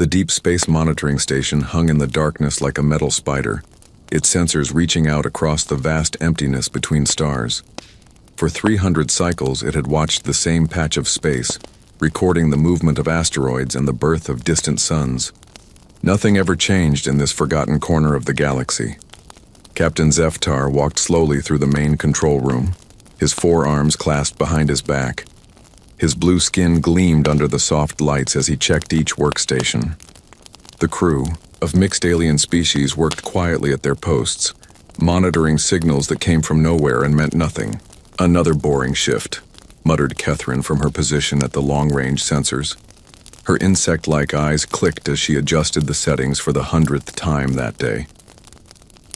The deep space monitoring station hung in the darkness like a metal spider, its sensors reaching out across the vast emptiness between stars. For 300 cycles, it had watched the same patch of space, recording the movement of asteroids and the birth of distant suns. Nothing ever changed in this forgotten corner of the galaxy. Captain Zeftar walked slowly through the main control room, his forearms clasped behind his back. His blue skin gleamed under the soft lights as he checked each workstation. The crew, of mixed alien species, worked quietly at their posts, monitoring signals that came from nowhere and meant nothing. "Another boring shift," muttered Catherine from her position at the long-range sensors. Her insect-like eyes clicked as she adjusted the settings for the 100th time that day.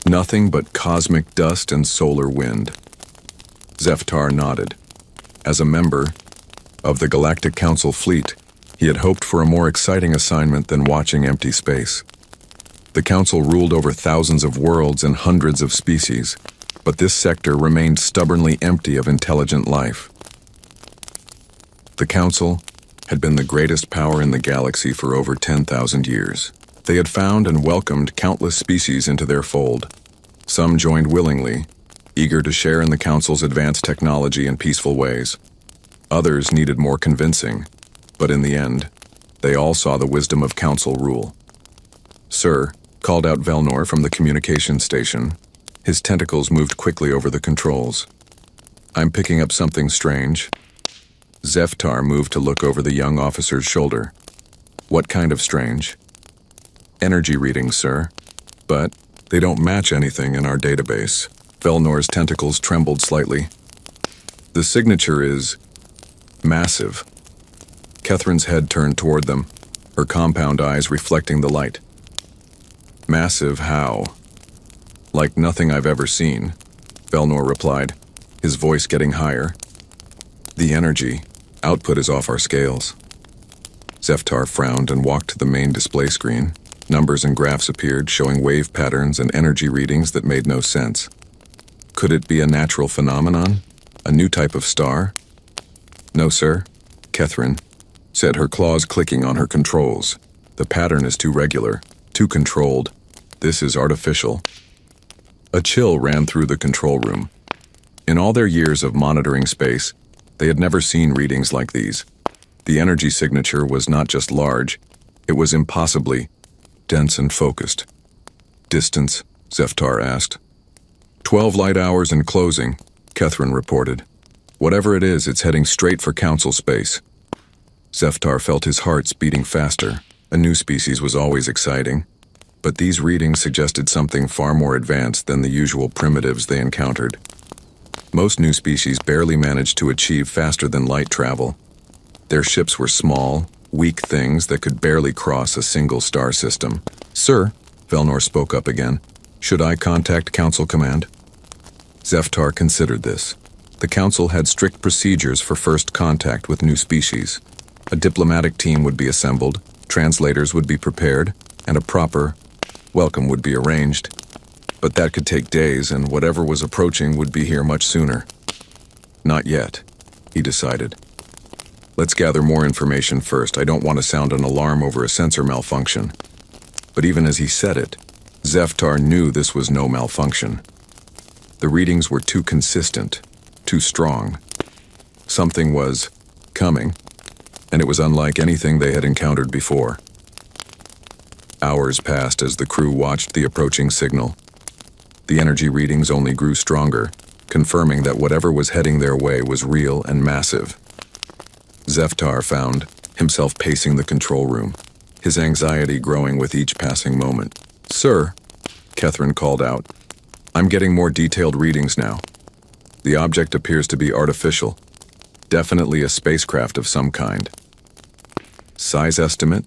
Nothing but cosmic dust and solar wind. Zeftar nodded. As a member of the Galactic Council fleet, he had hoped for a more exciting assignment than watching empty space. The Council ruled over thousands of worlds and hundreds of species, but this sector remained stubbornly empty of intelligent life. The Council had been the greatest power in the galaxy for over 10,000 years. They had found and welcomed countless species into their fold. Some joined willingly, eager to share in the Council's advanced technology in peaceful ways. Others needed more convincing, but in the end, they all saw the wisdom of Council rule. "Sir," called out Velnor from the communication station. His tentacles moved quickly over the controls. "I'm picking up something strange." Zeftar moved to look over the young officer's shoulder. "What kind of strange?" "Energy readings, sir. But they don't match anything in our database." Velnor's tentacles trembled slightly. "The signature is massive." Catherine's head turned toward them, her compound eyes reflecting the light. "Massive how?" "Like nothing I've ever seen," Velnor replied, his voice getting higher. "The energy output is off our scales." Zeftar frowned and walked to the main display screen. Numbers and graphs appeared, showing wave patterns and energy readings that made no sense. Could it be a natural phenomenon? A new type of star? "No, sir," Catherine said, her claws clicking on her controls. "The pattern is too regular, too controlled. This is artificial." A chill ran through the control room. In all their years of monitoring space, they had never seen readings like these. The energy signature was not just large, it was impossibly dense and focused. "Distance?" Zeftar asked. 12 light hours and closing," Catherine reported. "Whatever it is, it's heading straight for Council space." Zeftar felt his heart beating faster. A new species was always exciting, but these readings suggested something far more advanced than the usual primitives they encountered. Most new species barely managed to achieve faster than light travel. Their ships were small, weak things that could barely cross a single star system. "Sir," Velnor spoke up again, "should I contact Council Command?" Zeftar considered this. The Council had strict procedures for first contact with new species. A diplomatic team would be assembled, translators would be prepared, and a proper welcome would be arranged. But that could take days, and whatever was approaching would be here much sooner. "Not yet," he decided. "Let's gather more information first. I don't want to sound an alarm over a sensor malfunction." But even as he said it, Zeftar knew this was no malfunction. The readings were too consistent, too strong. Something was coming, and it was unlike anything they had encountered before. Hours passed as the crew watched the approaching signal. The energy readings only grew stronger, confirming that whatever was heading their way was real and massive. Zeftar found himself pacing the control room, his anxiety growing with each passing moment. "Sir," Catherine called out, "I'm getting more detailed readings now. The object appears to be artificial, definitely a spacecraft of some kind." "Size estimate?"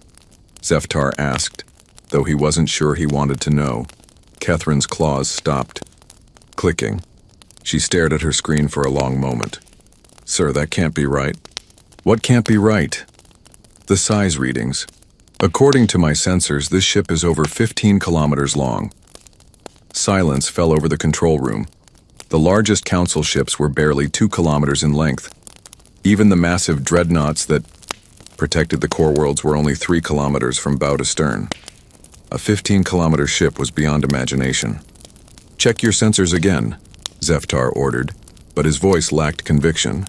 Zeftar asked, though he wasn't sure he wanted to know. Catherine's claws stopped clicking. She stared at her screen for a long moment. "Sir, that can't be right." "What can't be right?" "The size readings. According to my sensors, this ship is over 15 kilometers long." Silence fell over the control room. The largest Council ships were barely 2 kilometers in length. Even the massive dreadnoughts that protected the core worlds were only 3 kilometers from bow to stern. A 15-kilometer ship was beyond imagination. "Check your sensors again," Zeftar ordered, but his voice lacked conviction.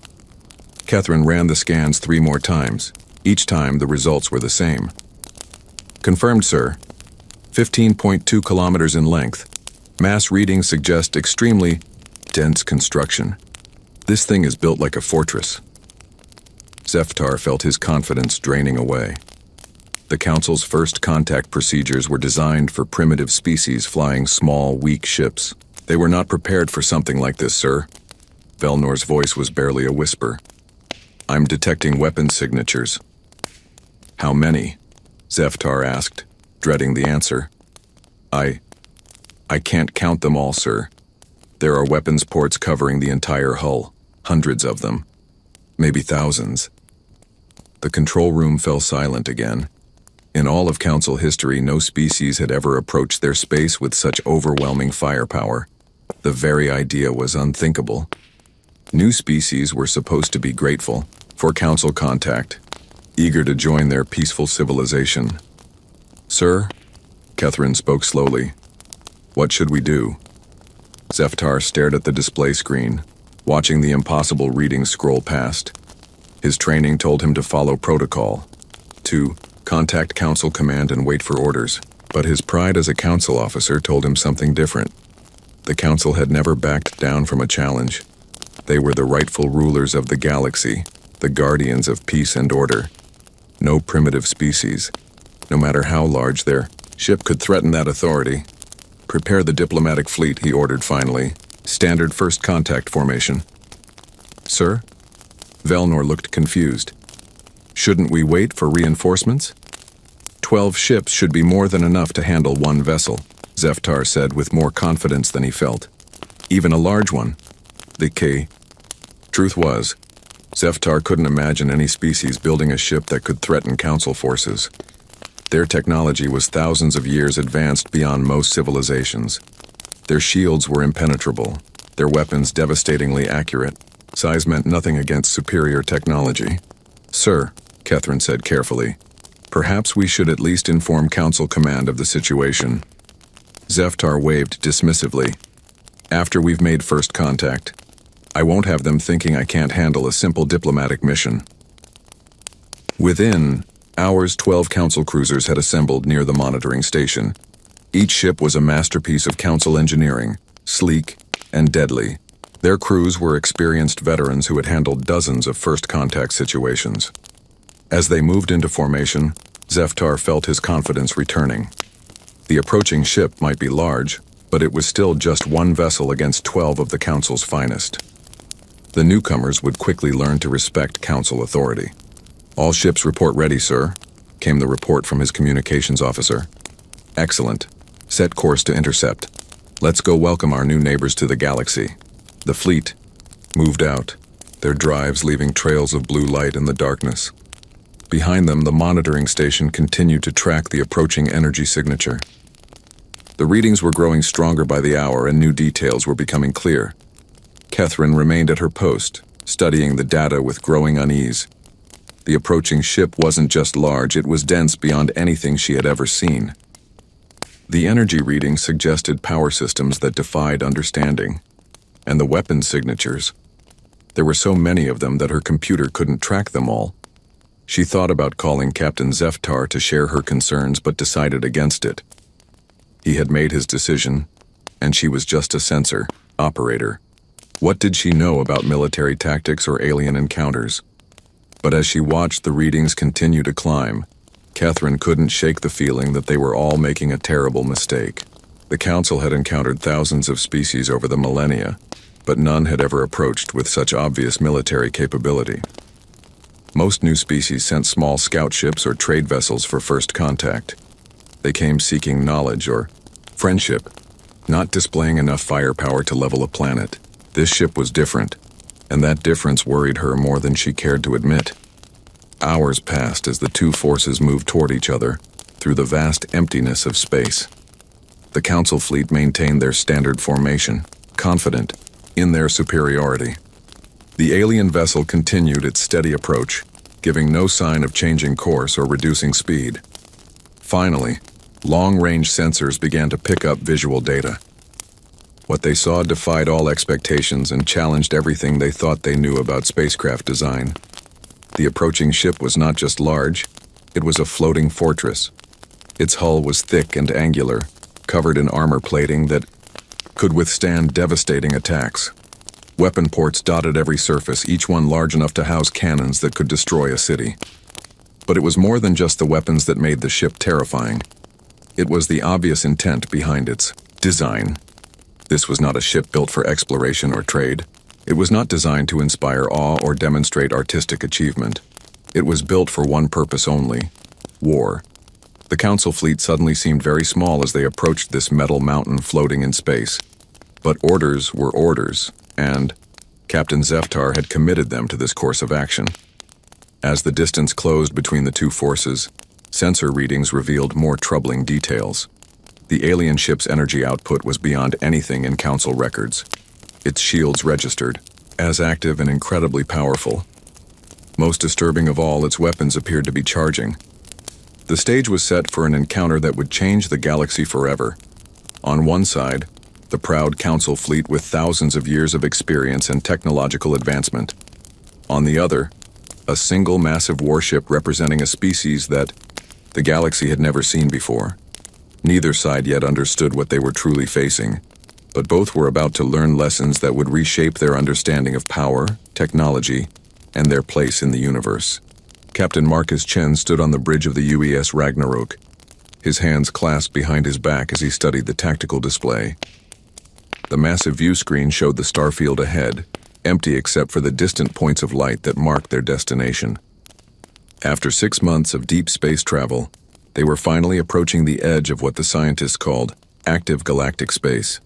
Catherine ran the scans 3 more times. Each time, the results were the same. "Confirmed, sir. 15.2 kilometers in length. Mass readings suggest extremely dense construction. This thing is built like a fortress." Zeftar felt his confidence draining away. The Council's first contact procedures were designed for primitive species flying small, weak ships. "They were not prepared for something like this, sir." Velnor's voice was barely a whisper. "I'm detecting weapon signatures." "How many?" Zeftar asked, dreading the answer. I can't count them all, sir. There are weapons ports covering the entire hull, hundreds of them. Maybe thousands." The control room fell silent again. In all of Council history, no species had ever approached their space with such overwhelming firepower. The very idea was unthinkable. New species were supposed to be grateful for Council contact, eager to join their peaceful civilization. "Sir," Catherine spoke slowly, "what should we do?" Zeftar stared at the display screen, watching the impossible readings scroll past. His training told him to follow protocol, to contact Council Command and wait for orders, but his pride as a Council officer told him something different. The Council had never backed down from a challenge. They were the rightful rulers of the galaxy, the guardians of peace and order. No primitive species, no matter how large their ship, could threaten that authority. "Prepare the diplomatic fleet," he ordered finally. "Standard first contact formation." "Sir?" Velnor looked confused. "Shouldn't we wait for reinforcements?" 12 ships should be more than enough to handle one vessel, Zeftar said with more confidence than he felt. "Even a large one." Truth was, Zeftar couldn't imagine any species building a ship that could threaten Council forces. Their technology was thousands of years advanced beyond most civilizations. Their shields were impenetrable, their weapons devastatingly accurate. Size meant nothing against superior technology. "Sir," Catherine said carefully, "perhaps we should at least inform Council Command of the situation." Zeftar waved dismissively. "After we've made first contact. I won't have them thinking I can't handle a simple diplomatic mission." Within hours, 12 Council cruisers had assembled near the monitoring station. Each ship was a masterpiece of Council engineering, sleek and deadly. Their crews were experienced veterans who had handled dozens of first contact situations. As they moved into formation, Zeftar felt his confidence returning. The approaching ship might be large, but it was still just one vessel against 12 of the Council's finest. The newcomers would quickly learn to respect Council authority. "All ships report ready, sir," came the report from his communications officer. "Excellent. Set course to intercept. Let's go welcome our new neighbors to the galaxy." The fleet moved out, their drives leaving trails of blue light in the darkness. Behind them, the monitoring station continued to track the approaching energy signature. The readings were growing stronger by the hour and new details were becoming clear. Catherine remained at her post, studying the data with growing unease. The approaching ship wasn't just large, it was dense beyond anything she had ever seen. The energy readings suggested power systems that defied understanding. And the weapon signatures. There were so many of them that her computer couldn't track them all. She thought about calling Captain Zeftar to share her concerns but decided against it. He had made his decision, and she was just a sensor operator. What did she know about military tactics or alien encounters? But as she watched the readings continue to climb, Catherine couldn't shake the feeling that they were all making a terrible mistake. The Council had encountered thousands of species over the millennia, but none had ever approached with such obvious military capability. Most new species sent small scout ships or trade vessels for first contact. They came seeking knowledge or friendship, not displaying enough firepower to level a planet. This ship was different, and that difference worried her more than she cared to admit. Hours passed as the two forces moved toward each other, through the vast emptiness of space. The Council fleet maintained their standard formation, confident in their superiority. The alien vessel continued its steady approach, giving no sign of changing course or reducing speed. Finally, long-range sensors began to pick up visual data. What they saw defied all expectations and challenged everything they thought they knew about spacecraft design. The approaching ship was not just large, it was a floating fortress. Its hull was thick and angular, covered in armor plating that could withstand devastating attacks. Weapon ports dotted every surface, each one large enough to house cannons that could destroy a city. But it was more than just the weapons that made the ship terrifying. It was the obvious intent behind its design. This was not a ship built for exploration or trade. It was not designed to inspire awe or demonstrate artistic achievement. It was built for one purpose only: war. The Council fleet suddenly seemed very small as they approached this metal mountain floating in space. But orders were orders, and Captain Zeftar had committed them to this course of action. As the distance closed between the two forces, sensor readings revealed more troubling details. The alien ship's energy output was beyond anything in Council records. Its shields registered as active and incredibly powerful. Most disturbing of all, its weapons appeared to be charging. The stage was set for an encounter that would change the galaxy forever. On one side, the proud Council fleet with thousands of years of experience and technological advancement. On the other, a single massive warship representing a species that the galaxy had never seen before. Neither side yet understood what they were truly facing, but both were about to learn lessons that would reshape their understanding of power, technology, and their place in the universe. Captain Marcus Chen stood on the bridge of the UES Ragnarok, his hands clasped behind his back as he studied the tactical display. The massive view screen showed the starfield ahead, empty except for the distant points of light that marked their destination. After 6 months of deep space travel, they were finally approaching the edge of what the scientists called active galactic space.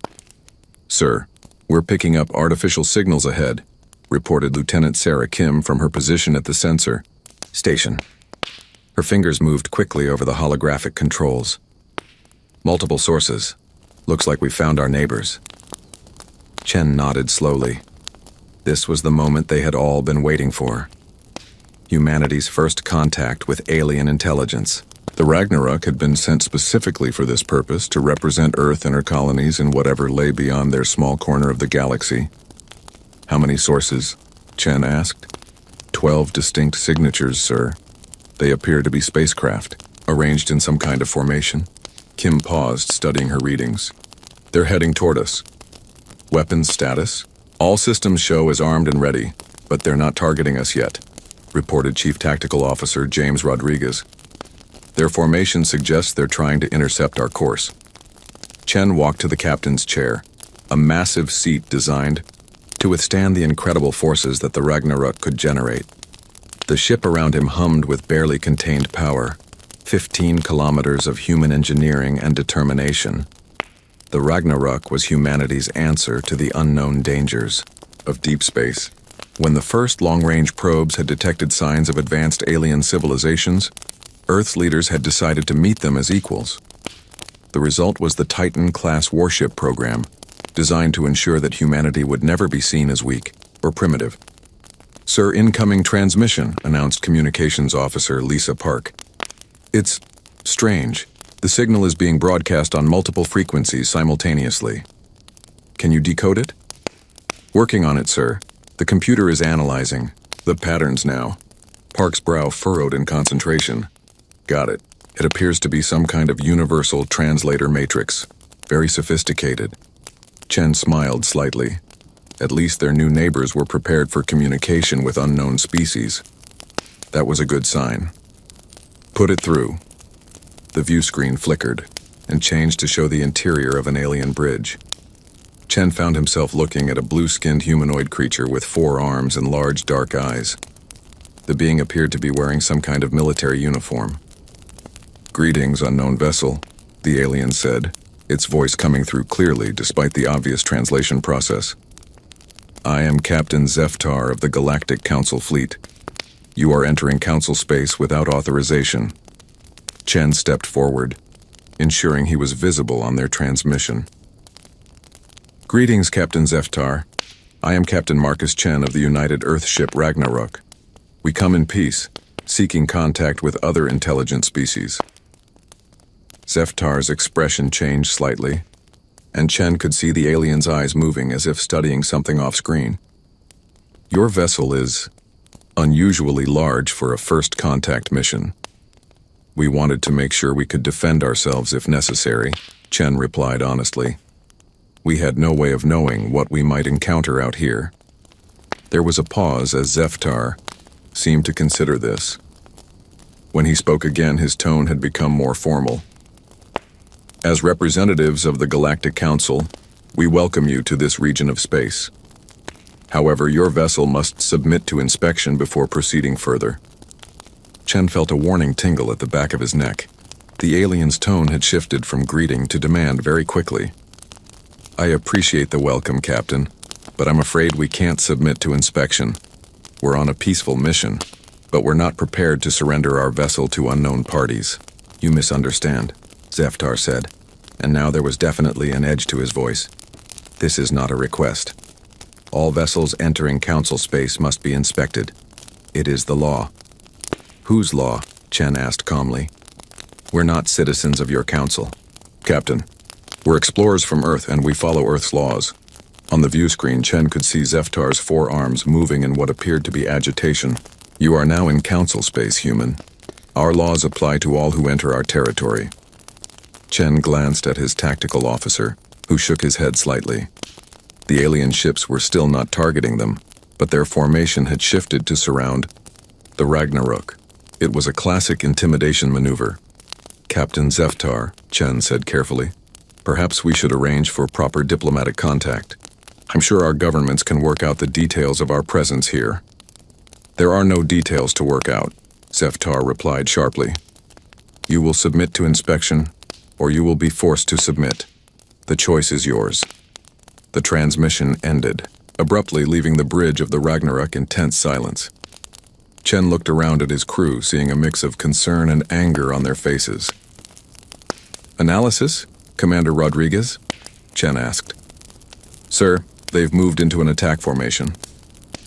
"Sir, we're picking up artificial signals ahead," reported Lieutenant Sarah Kim from her position at the sensor station. Her fingers moved quickly over the holographic controls. "Multiple sources. Looks like we found our neighbors." Chen nodded slowly. This was the moment they had all been waiting for. Humanity's first contact with alien intelligence. The Ragnarok had been sent specifically for this purpose, to represent Earth and her colonies in whatever lay beyond their small corner of the galaxy. "How many sources?" Chen asked. 12 distinct signatures, sir. They appear to be spacecraft, arranged in some kind of formation." Kim paused, studying her readings. "They're heading toward us. Weapons status? All systems show as armed and ready, but they're not targeting us yet," reported Chief Tactical Officer James Rodriguez. "Their formation suggests they're trying to intercept our course." Chen walked to the captain's chair, a massive seat designed to withstand the incredible forces that the Ragnarok could generate. The ship around him hummed with barely contained power, 15 kilometers of human engineering and determination. The Ragnarok was humanity's answer to the unknown dangers of deep space. When the first long-range probes had detected signs of advanced alien civilizations, Earth's leaders had decided to meet them as equals. The result was the Titan-class warship program, designed to ensure that humanity would never be seen as weak or primitive. "Sir, incoming transmission," announced Communications Officer Lisa Park. "It's strange. The signal is being broadcast on multiple frequencies simultaneously. Can you decode it?" "Working on it, sir. The computer is analyzing the patterns now." Park's brow furrowed in concentration. "Got it. It appears to be some kind of universal translator matrix. Very sophisticated." Chen smiled slightly. At least their new neighbors were prepared for communication with unknown species. That was a good sign. "Put it through." The view screen flickered and changed to show the interior of an alien bridge. Chen found himself looking at a blue-skinned humanoid creature with 4 arms and large dark eyes. The being appeared to be wearing some kind of military uniform. "Greetings, unknown vessel," the alien said, its voice coming through clearly despite the obvious translation process. "I am Captain Zeftar of the Galactic Council Fleet. You are entering Council space without authorization." Chen stepped forward, ensuring he was visible on their transmission. "Greetings, Captain Zeftar. I am Captain Marcus Chen of the United Earth ship Ragnarok. We come in peace, seeking contact with other intelligent species. Zeftar's expression changed slightly, and Chen could see the alien's eyes moving as if studying something off-screen. Your vessel is unusually large for a first contact mission. We wanted to make sure we could defend ourselves if necessary, Chen replied honestly. We had no way of knowing what we might encounter out here. There was a pause as Zeftar seemed to consider this. When he spoke again, his tone had become more formal. As representatives of the Galactic Council, we welcome you to this region of space. However, your vessel must submit to inspection before proceeding further. Chen felt a warning tingle at the back of his neck. The alien's tone had shifted from greeting to demand very quickly. I appreciate the welcome, Captain, but I'm afraid we can't submit to inspection. We're on a peaceful mission, but we're not prepared to surrender our vessel to unknown parties. You misunderstand, Zeftar said, and now there was definitely an edge to his voice. This is not a request. All vessels entering Council space must be inspected. It is the law. Whose law? Chen asked calmly. We're not citizens of your council. Captain, we're explorers from Earth and we follow Earth's laws. On the view screen, Chen could see Zeftar's forearms moving in what appeared to be agitation. You are now in Council space, human. Our laws apply to all who enter our territory. Chen glanced at his tactical officer, who shook his head slightly. The alien ships were still not targeting them, but their formation had shifted to surround the Ragnarok. It was a classic intimidation maneuver. Captain Zeftar, Chen said carefully, perhaps we should arrange for proper diplomatic contact. I'm sure our governments can work out the details of our presence here. There are no details to work out, Zeftar replied sharply. You will submit to inspection, or you will be forced to submit. The choice is yours. The transmission ended, abruptly leaving the bridge of the Ragnarok in tense silence. Chen looked around at his crew, seeing a mix of concern and anger on their faces. Analysis, Commander Rodriguez? Chen asked. Sir, they've moved into an attack formation.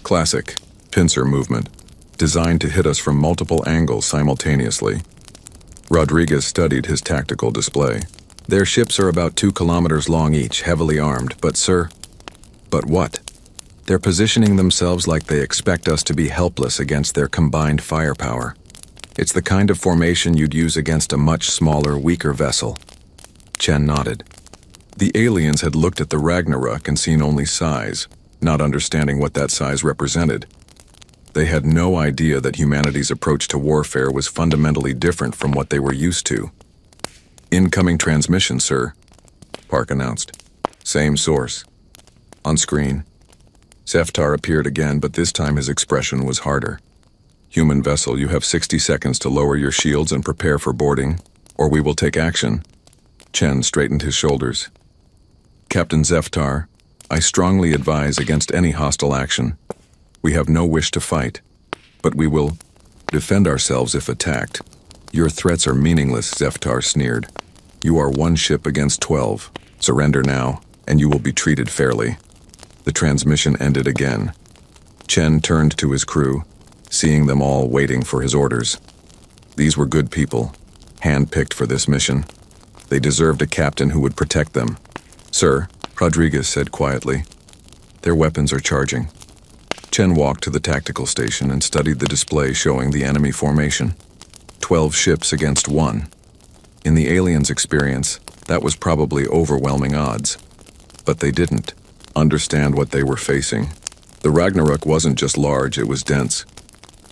Classic, pincer movement, designed to hit us from multiple angles simultaneously. Rodriguez studied his tactical display. Their ships are about 2 kilometers long each, heavily armed, but sir... But what? They're positioning themselves like they expect us to be helpless against their combined firepower. It's the kind of formation you'd use against a much smaller, weaker vessel. Chen nodded. The aliens had looked at the Ragnarok and seen only size, not understanding what that size represented. They had no idea that humanity's approach to warfare was fundamentally different from what they were used to. Incoming transmission, sir, Park announced. Same source. On screen. Zeftar appeared again, but this time his expression was harder. Human vessel, you have 60 seconds to lower your shields and prepare for boarding, or we will take action. Chen straightened his shoulders. Captain Zeftar, I strongly advise against any hostile action. We have no wish to fight, but we will defend ourselves if attacked. Your threats are meaningless, Zeftar sneered. You are 1 ship against 12. Surrender now, and you will be treated fairly. The transmission ended again. Chen turned to his crew, seeing them all waiting for his orders. These were good people, hand-picked for this mission. They deserved a captain who would protect them. Sir, Rodriguez said quietly, their weapons are charging. Chen walked to the tactical station and studied the display showing the enemy formation. 12 ships against 1. In the aliens' experience, that was probably overwhelming odds. But they didn't understand what they were facing. The Ragnarok wasn't just large, it was dense.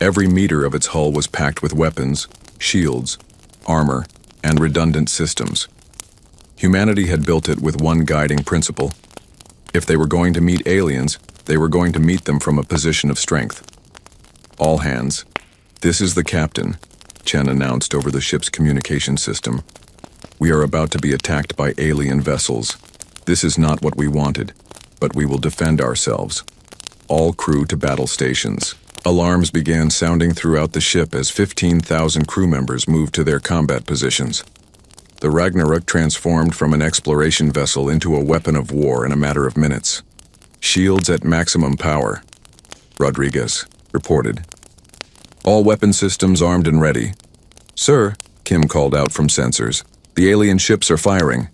Every meter of its hull was packed with weapons, shields, armor, and redundant systems. Humanity had built it with one guiding principle. If they were going to meet aliens, they were going to meet them from a position of strength. All hands. This is the captain, Chen announced over the ship's communication system. We are about to be attacked by alien vessels. This is not what we wanted, but we will defend ourselves. All crew to battle stations. Alarms began sounding throughout the ship as 15,000 crew members moved to their combat positions. The Ragnarok transformed from an exploration vessel into a weapon of war in a matter of minutes. Shields at maximum power, Rodriguez reported. All weapon systems armed and ready. Sir, Kim called out from sensors. The alien ships are firing.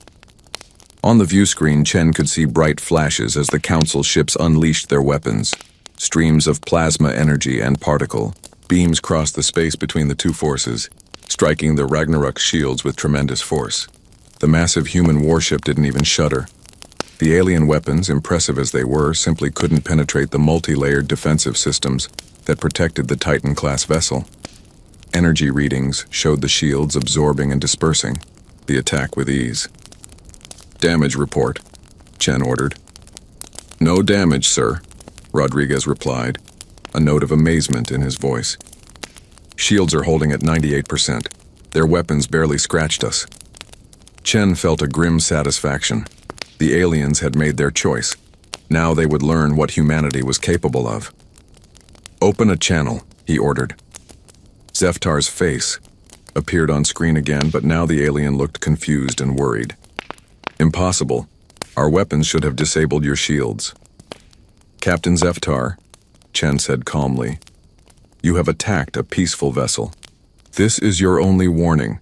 On the view screen, Chen could see bright flashes as the Council ships unleashed their weapons. Streams of plasma energy and particle beams crossed the space between the two forces, striking the Ragnarok shields with tremendous force. The massive human warship didn't even shudder. The alien weapons, impressive as they were, simply couldn't penetrate the multi-layered defensive systems that protected the Titan-class vessel. Energy readings showed the shields absorbing and dispersing the attack with ease. Damage report, Chen ordered. No damage, sir, Rodriguez replied, a note of amazement in his voice. Shields are holding at 98%. Their weapons barely scratched us. Chen felt a grim satisfaction. The aliens had made their choice. Now they would learn what humanity was capable of. Open a channel, he ordered. Zeftar's face appeared on screen again, but now the alien looked confused and worried. Impossible. Our weapons should have disabled your shields. Captain Zeftar, Chen said calmly, you have attacked a peaceful vessel. This is your only warning.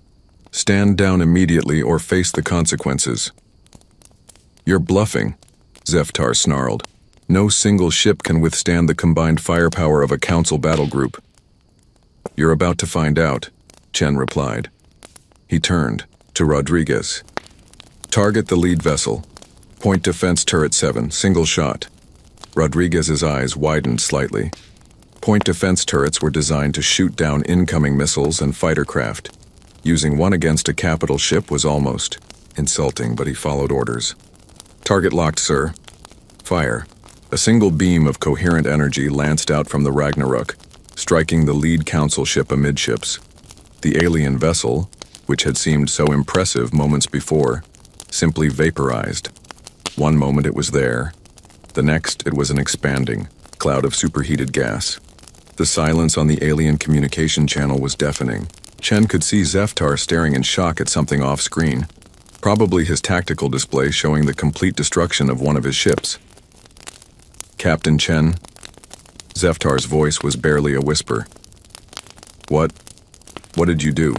Stand down immediately or face the consequences. You're bluffing, Zeftar snarled. No single ship can withstand the combined firepower of a Council battle group. You're about to find out, Chen replied. He turned to Rodriguez. Target the lead vessel. Point defense turret 7, single shot. Rodriguez's eyes widened slightly. Point defense turrets were designed to shoot down incoming missiles and fighter craft. Using one against a capital ship was almost insulting, but he followed orders. Target locked, sir. Fire. A single beam of coherent energy lanced out from the Ragnarok, striking the lead Council ship amidships. The alien vessel, which had seemed so impressive moments before, simply vaporized. One moment it was there. The next it was an expanding cloud of superheated gas. The silence on the alien communication channel was deafening. Chen could see Zeftar staring in shock at something off-screen, probably his tactical display showing the complete destruction of one of his ships. Captain Chen? Zeftar's voice was barely a whisper. What did you do?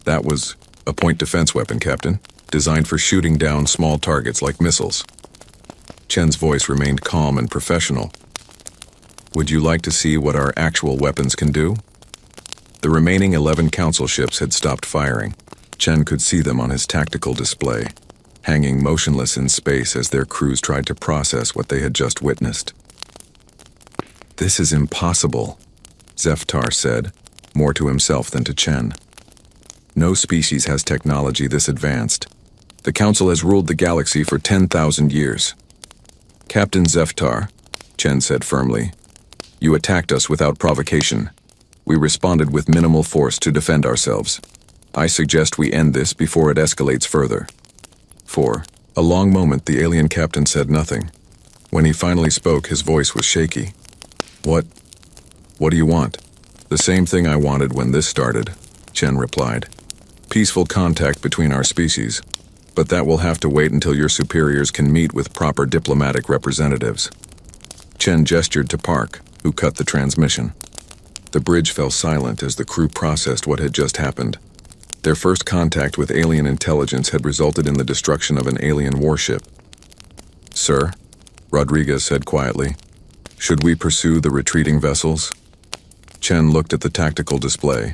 That was a point defense weapon, Captain, designed for shooting down small targets like missiles. Chen's voice remained calm and professional. Would you like to see what our actual weapons can do? The remaining 11 Council ships had stopped firing. Chen could see them on his tactical display, hanging motionless in space as their crews tried to process what they had just witnessed. This is impossible, Zeftar said, more to himself than to Chen. No species has technology this advanced. The Council has ruled the galaxy for 10,000 years. Captain Zeftar, Chen said firmly, you attacked us without provocation. We responded with minimal force to defend ourselves. I suggest we end this before it escalates further. For a long moment, the alien captain said nothing. When he finally spoke, his voice was shaky. What do you want? The same thing I wanted when this started, Chen replied. Peaceful contact between our species. But that will have to wait until your superiors can meet with proper diplomatic representatives. Chen gestured to Park, who cut the transmission. The bridge fell silent as the crew processed what had just happened. Their first contact with alien intelligence had resulted in the destruction of an alien warship. Sir, Rodriguez said quietly, should we pursue the retreating vessels? Chen looked at the tactical display.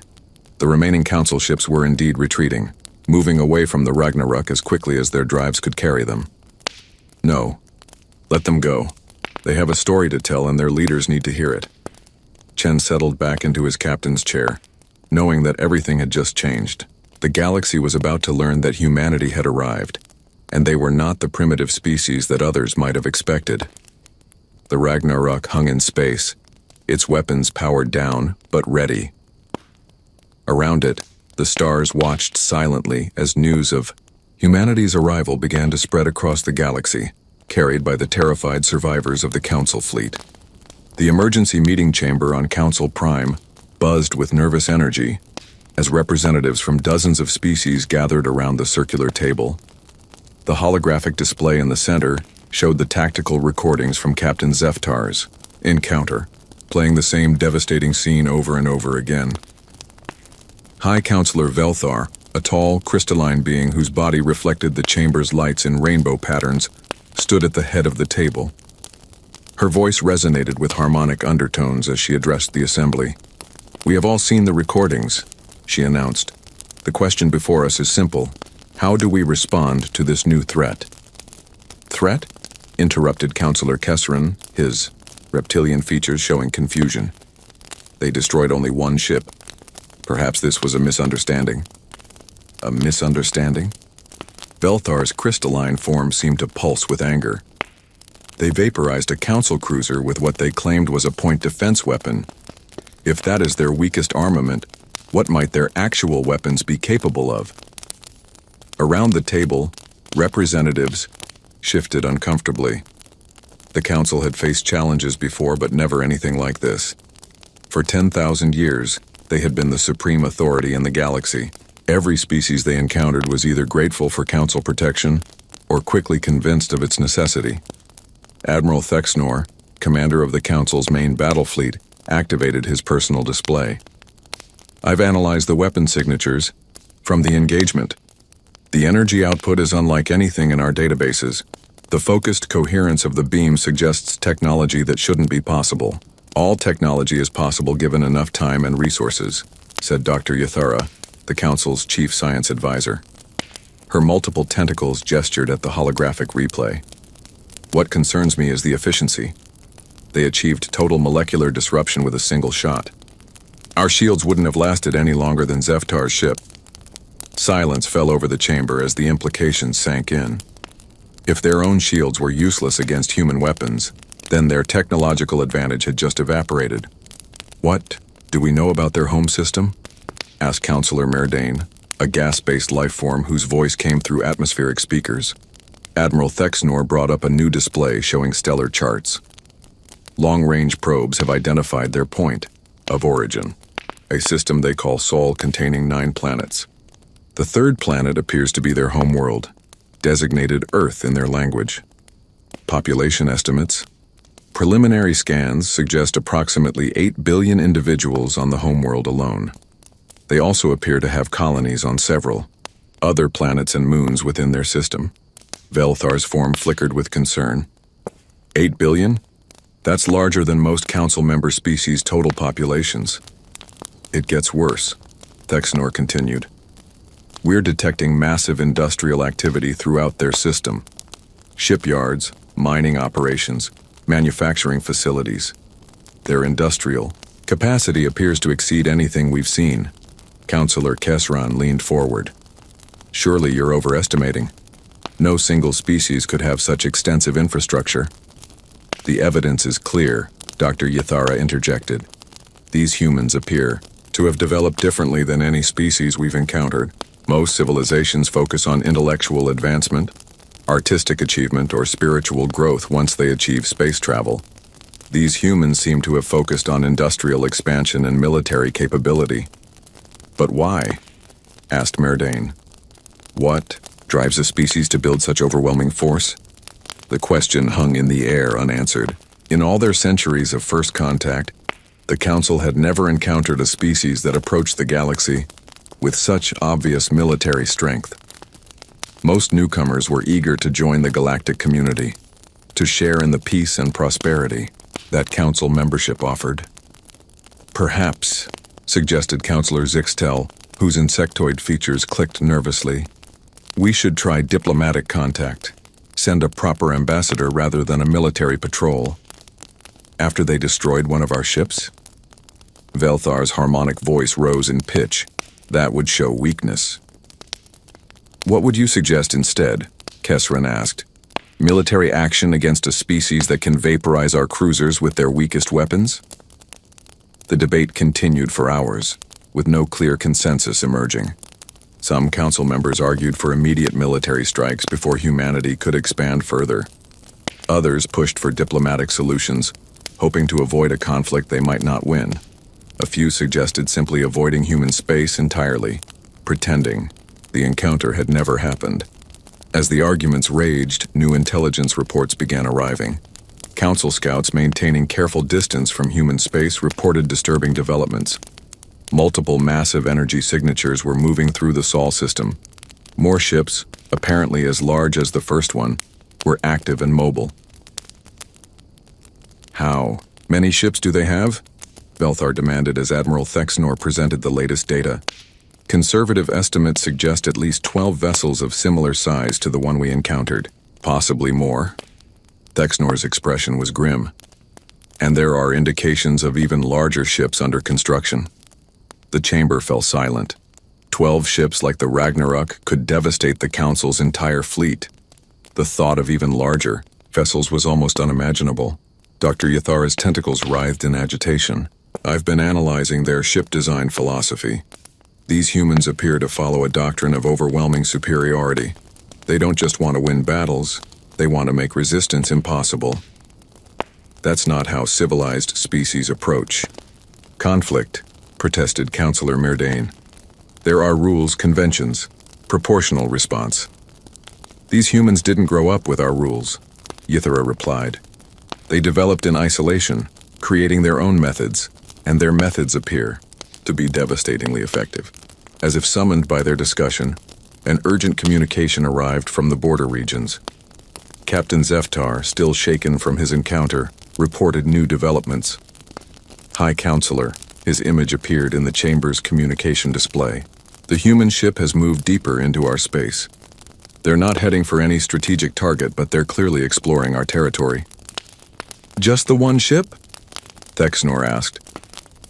The remaining Council ships were indeed retreating, moving away from the Ragnarok as quickly as their drives could carry them. No. Let them go. They have a story to tell and their leaders need to hear it. Chen settled back into his captain's chair, knowing that everything had just changed. The galaxy was about to learn that humanity had arrived, and they were not the primitive species that others might have expected. The Ragnarok hung in space, its weapons powered down, but ready. Around it, the stars watched silently as news of humanity's arrival began to spread across the galaxy, carried by the terrified survivors of the Council fleet. The emergency meeting chamber on Council Prime buzzed with nervous energy as representatives from dozens of species gathered around the circular table. The holographic display in the center showed the tactical recordings from Captain Zeftar's encounter. playing the same devastating scene over and over again. High Counselor Velthar, a tall, crystalline being whose body reflected the chamber's lights in rainbow patterns, stood at the head of the table. Her voice resonated with harmonic undertones as she addressed the assembly. "We have all seen the recordings," she announced. "The question before us is simple. How do we respond to this new threat?" "Threat?" interrupted Counselor Kesran, his reptilian features showing confusion. "They destroyed only one ship. Perhaps this was a misunderstanding." "A misunderstanding?" Velthar's crystalline form seemed to pulse with anger. "They vaporized a council cruiser with what they claimed was a point defense weapon. If that is their weakest armament, what might their actual weapons be capable of?" Around the table, representatives shifted uncomfortably. The council had faced challenges before, but never anything like this. For 10,000 years, they had been the supreme authority in the galaxy. Every species they encountered was either grateful for council protection or quickly convinced of its necessity. Admiral Thexnor, commander of the council's main battle fleet, activated his personal display. "I've analyzed the weapon signatures from the engagement. The energy output is unlike anything in our databases. The focused coherence of the beam suggests technology that shouldn't be possible. All technology is possible given enough time and resources," said Dr. Yathara, the council's chief science advisor. Her multiple tentacles gestured at the holographic replay. "What concerns me is the efficiency. They achieved total molecular disruption with a single shot. Our shields wouldn't have lasted any longer than Zeftar's ship." Silence fell over the chamber as the implications sank in. If their own shields were useless against human weapons, then their technological advantage had just evaporated. "What do we know about their home system?" asked Counselor Merdane, a gas-based life form whose voice came through atmospheric speakers. Admiral Thexnor brought up a new display showing stellar charts. Long-range probes have identified their point of origin, a system they call Sol containing 9 planets. The third planet appears to be their homeworld, designated Earth in their language. Population estimates. Preliminary scans suggest approximately 8 billion individuals on the homeworld alone. They also appear to have colonies on several other planets and moons within their system. Velthar's form flickered with concern. 8 billion? That's larger than most council member species' total populations. It gets worse, Thexnor continued. We're detecting massive industrial activity throughout their system. Shipyards, mining operations, manufacturing facilities. Their industrial capacity appears to exceed anything we've seen. Counselor Kesran leaned forward. Surely you're overestimating. No single species could have such extensive infrastructure. The evidence is clear, Dr. Yathara interjected. These humans appear to have developed differently than any species we've encountered. Most civilizations focus on intellectual advancement, artistic achievement, or spiritual growth once they achieve space travel. These humans seem to have focused on industrial expansion and military capability. But why? Asked Merdane. What drives a species to build such overwhelming force? The question hung in the air unanswered. In all their centuries of first contact, the Council had never encountered a species that approached the galaxy with such obvious military strength. Most newcomers were eager to join the galactic community, to share in the peace and prosperity that Council membership offered. Perhaps, suggested Counselor Zixtel, whose insectoid features clicked nervously, we should try diplomatic contact, send a proper ambassador rather than a military patrol. After they destroyed one of our ships? Velthar's harmonic voice rose in pitch. That would show weakness. What would you suggest instead? Kesran asked. Military action against a species that can vaporize our cruisers with their weakest weapons? The debate continued for hours, with no clear consensus emerging. Some council members argued for immediate military strikes before humanity could expand further. Others pushed for diplomatic solutions, hoping to avoid a conflict they might not win. A few suggested simply avoiding human space entirely, pretending the encounter had never happened. As the arguments raged, new intelligence reports began arriving. Council scouts maintaining careful distance from human space reported disturbing developments. Multiple massive energy signatures were moving through the Sol system. More ships, apparently as large as the first one, were active and mobile. How many ships do they have? Velthar demanded as Admiral Thexnor presented the latest data. Conservative estimates suggest at least 12 vessels of similar size to the one we encountered, possibly more. Thexnor's expression was grim. And there are indications of even larger ships under construction. The chamber fell silent. 12 ships like the Ragnarok could devastate the Council's entire fleet. The thought of even larger vessels was almost unimaginable. Dr. Yathara's tentacles writhed in agitation. I've been analyzing their ship design philosophy. These humans appear to follow a doctrine of overwhelming superiority. They don't just want to win battles, they want to make resistance impossible. That's not how civilized species approach conflict, protested Councillor Myrdain. There are rules, conventions, proportional response. These humans didn't grow up with our rules, Yathara replied. They developed in isolation, creating their own methods, and their methods appear to be devastatingly effective. As if summoned by their discussion, an urgent communication arrived from the border regions. Captain Zeftar, still shaken from his encounter, reported new developments. High Counselor, his image appeared in the chamber's communication display. The human ship has moved deeper into our space. They're not heading for any strategic target, but they're clearly exploring our territory. Just the one ship? Thexnor asked.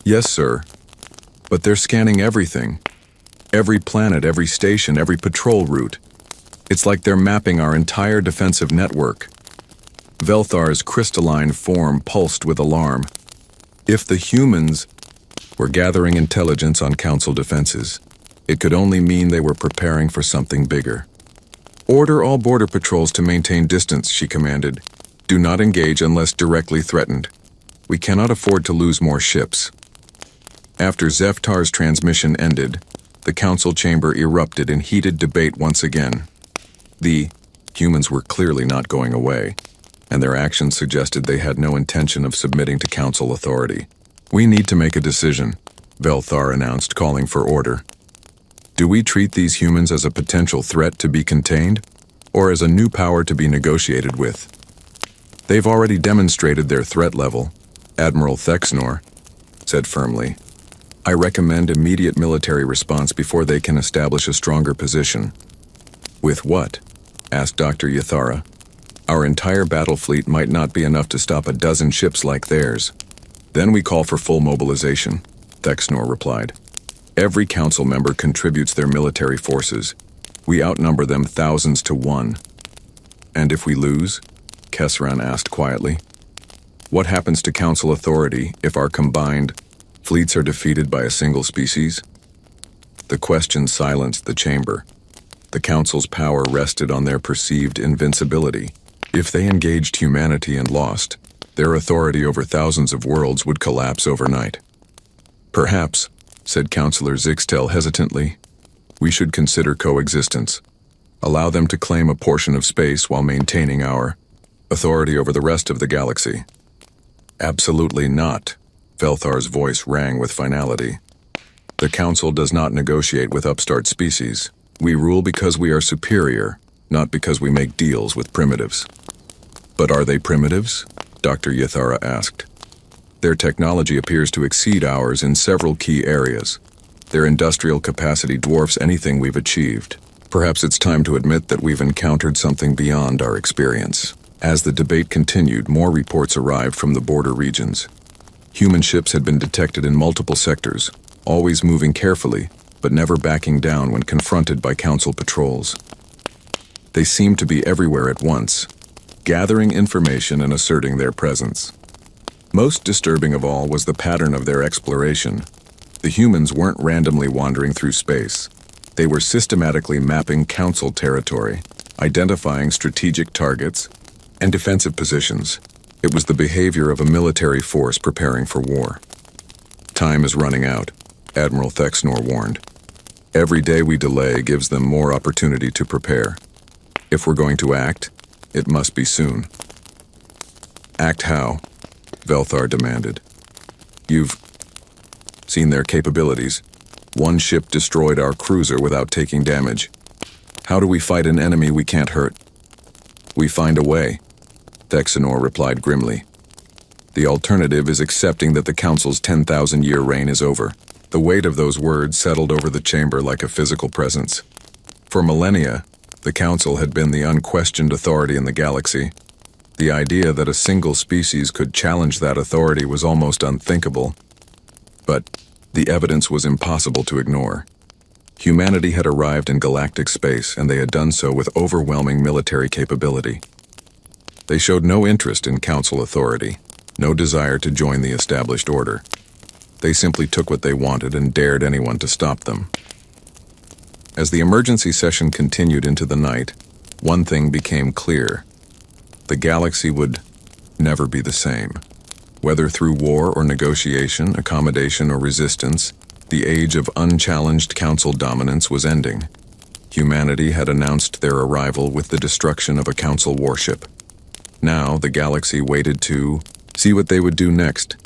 Yes, sir. But they're scanning everything. Every planet, every station, every patrol route. It's like they're mapping our entire defensive network. Velthar's crystalline form pulsed with alarm. If the humans were gathering intelligence on Council defenses, it could only mean they were preparing for something bigger. Order all border patrols to maintain distance, she commanded. Do not engage unless directly threatened. We cannot afford to lose more ships. After Zeftar's transmission ended, the Council chamber erupted in heated debate once again. The humans were clearly not going away, and their actions suggested they had no intention of submitting to Council authority. We need to make a decision, Velthar announced, calling for order. Do we treat these humans as a potential threat to be contained, or as a new power to be negotiated with? They've already demonstrated their threat level, Admiral Thexnor said firmly. I recommend immediate military response before they can establish a stronger position. With what? Asked Dr. Yathara. Our entire battle fleet might not be enough to stop a dozen ships like theirs. Then we call for full mobilization, Thexnor replied. Every council member contributes their military forces. We outnumber them thousands to one. And if we lose? Kesran asked quietly. What happens to council authority if our combined fleets are defeated by a single species? The question silenced the chamber. The council's power rested on their perceived invincibility. If they engaged humanity and lost, their authority over thousands of worlds would collapse overnight. Perhaps, said Councillor Zixtel hesitantly, we should consider coexistence. Allow them to claim a portion of space while maintaining our authority over the rest of the galaxy. Absolutely not, Velthar's voice rang with finality. The Council does not negotiate with upstart species. We rule because we are superior, not because we make deals with primitives. But are they primitives? Dr. Yathara asked. Their technology appears to exceed ours in several key areas. Their industrial capacity dwarfs anything we've achieved. Perhaps it's time to admit that we've encountered something beyond our experience. As the debate continued, more reports arrived from the border regions. Human ships had been detected in multiple sectors, always moving carefully, but never backing down when confronted by Council patrols. They seemed to be everywhere at once, gathering information and asserting their presence. Most disturbing of all was the pattern of their exploration. The humans weren't randomly wandering through space. They were systematically mapping Council territory, identifying strategic targets, and defensive positions. It was the behavior of a military force preparing for war. Time is running out, Admiral Thexnor warned. Every day we delay gives them more opportunity to prepare. If we're going to act, it must be soon. Act how? Velthar demanded. You've seen their capabilities. One ship destroyed our cruiser without taking damage. How do we fight an enemy we can't hurt? We find a way, Thexanor replied grimly. The alternative is accepting that the Council's 10,000-year reign is over. The weight of those words settled over the chamber like a physical presence. For millennia, the Council had been the unquestioned authority in the galaxy. The idea that a single species could challenge that authority was almost unthinkable. But the evidence was impossible to ignore. Humanity had arrived in galactic space, and they had done so with overwhelming military capability. They showed no interest in Council authority, no desire to join the established order. They simply took what they wanted and dared anyone to stop them. As the emergency session continued into the night, one thing became clear. The galaxy would never be the same. Whether through war or negotiation, accommodation or resistance, the age of unchallenged Council dominance was ending. Humanity had announced their arrival with the destruction of a Council warship. Now the galaxy waited to see what they would do next,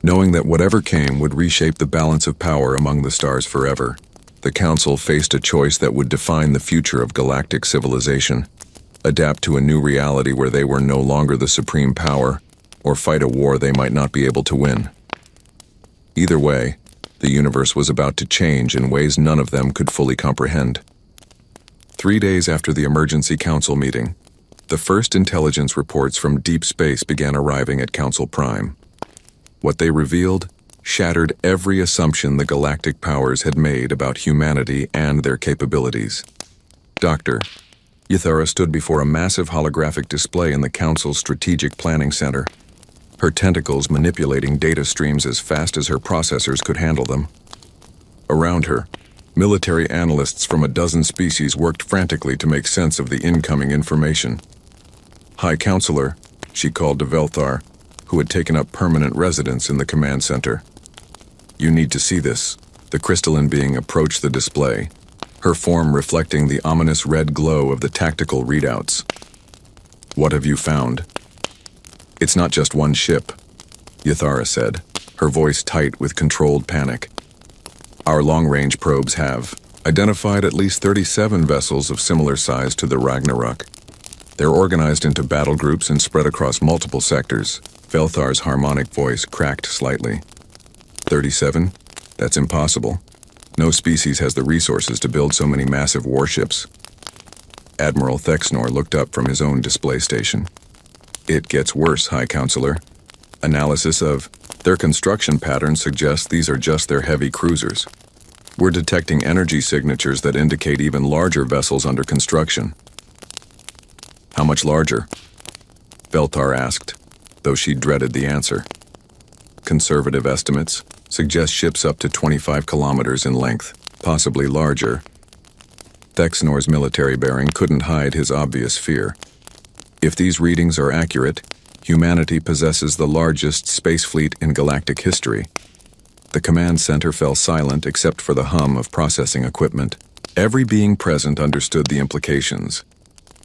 knowing that whatever came would reshape the balance of power among the stars forever. The Council faced a choice that would define the future of galactic civilization: adapt to a new reality where they were no longer the supreme power, or fight a war they might not be able to win. Either way, the universe was about to change in ways none of them could fully comprehend. 3 days after the emergency council meeting, the first intelligence reports from deep space began arriving at Council Prime. What they revealed shattered every assumption the galactic powers had made about humanity and their capabilities. Dr. Ithara stood before a massive holographic display in the Council's Strategic Planning Center, her tentacles manipulating data streams as fast as her processors could handle them. Around her, military analysts from a dozen species worked frantically to make sense of the incoming information. High Counselor, she called to Velthar, who had taken up permanent residence in the command center. You need to see this. The crystalline being approached the display, her form reflecting the ominous red glow of the tactical readouts. What have you found? It's not just one ship, Ithara said, her voice tight with controlled panic. Our long-range probes have identified at least 37 vessels of similar size to the Ragnarok. They're organized into battle groups and spread across multiple sectors. Velthar's harmonic voice cracked slightly. 37? That's impossible. No species has the resources to build so many massive warships. Admiral Thexanor looked up from his own display station. It gets worse, High Counselor. Analysis of their construction pattern suggests these are just their heavy cruisers. We're detecting energy signatures that indicate even larger vessels under construction. How much larger? Velthar asked, though she dreaded the answer. Conservative estimates suggest ships up to 25 kilometers in length, possibly larger. Thexanor's military bearing couldn't hide his obvious fear. If these readings are accurate, humanity possesses the largest space fleet in galactic history. The command center fell silent except for the hum of processing equipment. Every being present understood the implications.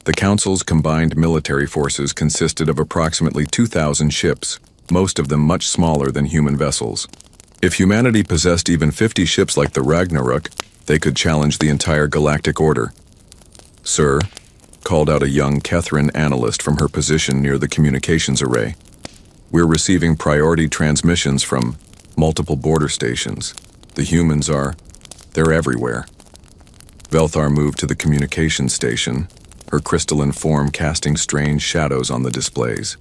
The Council's combined military forces consisted of approximately 2,000 ships, most of them much smaller than human vessels. If humanity possessed even 50 ships like the Ragnarok, they could challenge the entire galactic order. Sir, called out a young Kethran analyst from her position near the communications array. We're receiving priority transmissions from multiple border stations. The humans they're everywhere. Velthar moved to the communications station, her crystalline form casting strange shadows on the displays.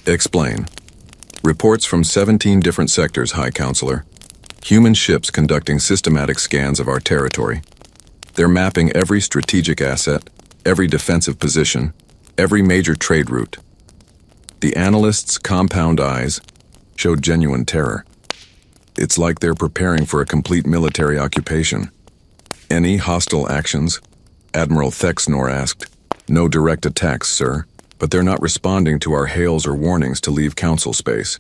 Explain. Reports from 17 different sectors, High Counselor. Human ships conducting systematic scans of our territory. They're mapping every strategic asset, every defensive position, every major trade route. The analysts' compound eyes showed genuine terror. It's like they're preparing for a complete military occupation. Any hostile actions? Admiral Thexanor asked. No direct attacks, sir, but they're not responding to our hails or warnings to leave Council space.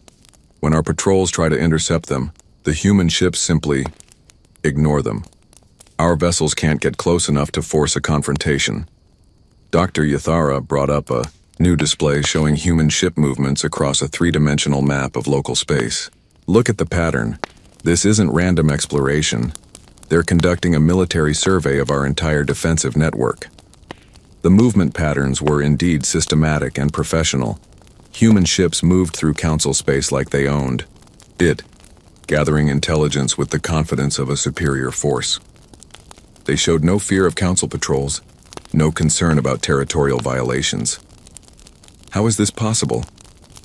When our patrols try to intercept them, the human ships simply ignore them. Our vessels can't get close enough to force a confrontation. Dr. Ithara brought up a New display showing human ship movements across a three-dimensional map of local space. Look at the pattern. This isn't random exploration. They're conducting a military survey of our entire defensive network. The movement patterns were indeed systematic and professional. Human ships moved through Council space like they owned it, gathering intelligence with the confidence of a superior force. They showed no fear of Council patrols, no concern about territorial violations. How is this possible?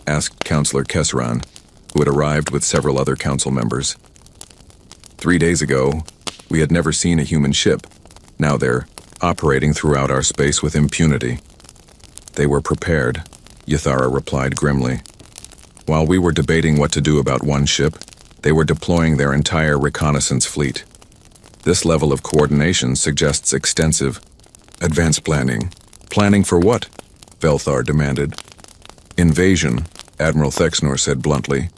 Asked Councillor Kesseran, who had arrived with several other Council members. 3 days ago, we had never seen a human ship. Now they're operating throughout our space with impunity. They were prepared, Yathara replied grimly. While we were debating what to do about one ship, they were deploying their entire reconnaissance fleet. This level of coordination suggests extensive, advanced planning. Planning for what? Velthar demanded. Invasion, Admiral Thexnor said bluntly.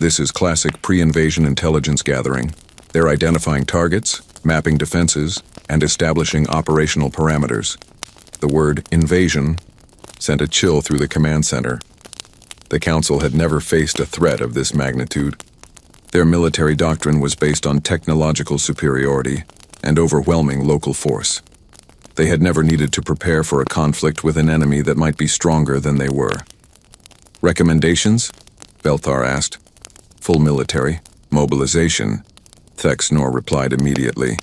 This is classic pre-invasion intelligence gathering. They're identifying targets, mapping defenses, and establishing operational parameters. The word invasion sent a chill through the command center. The Council had never faced a threat of this magnitude. Their military doctrine was based on technological superiority and overwhelming local force. They had never needed to prepare for a conflict with an enemy that might be stronger than they were. Recommendations? Belthar asked. Full military, mobilization. Thexnor replied immediately.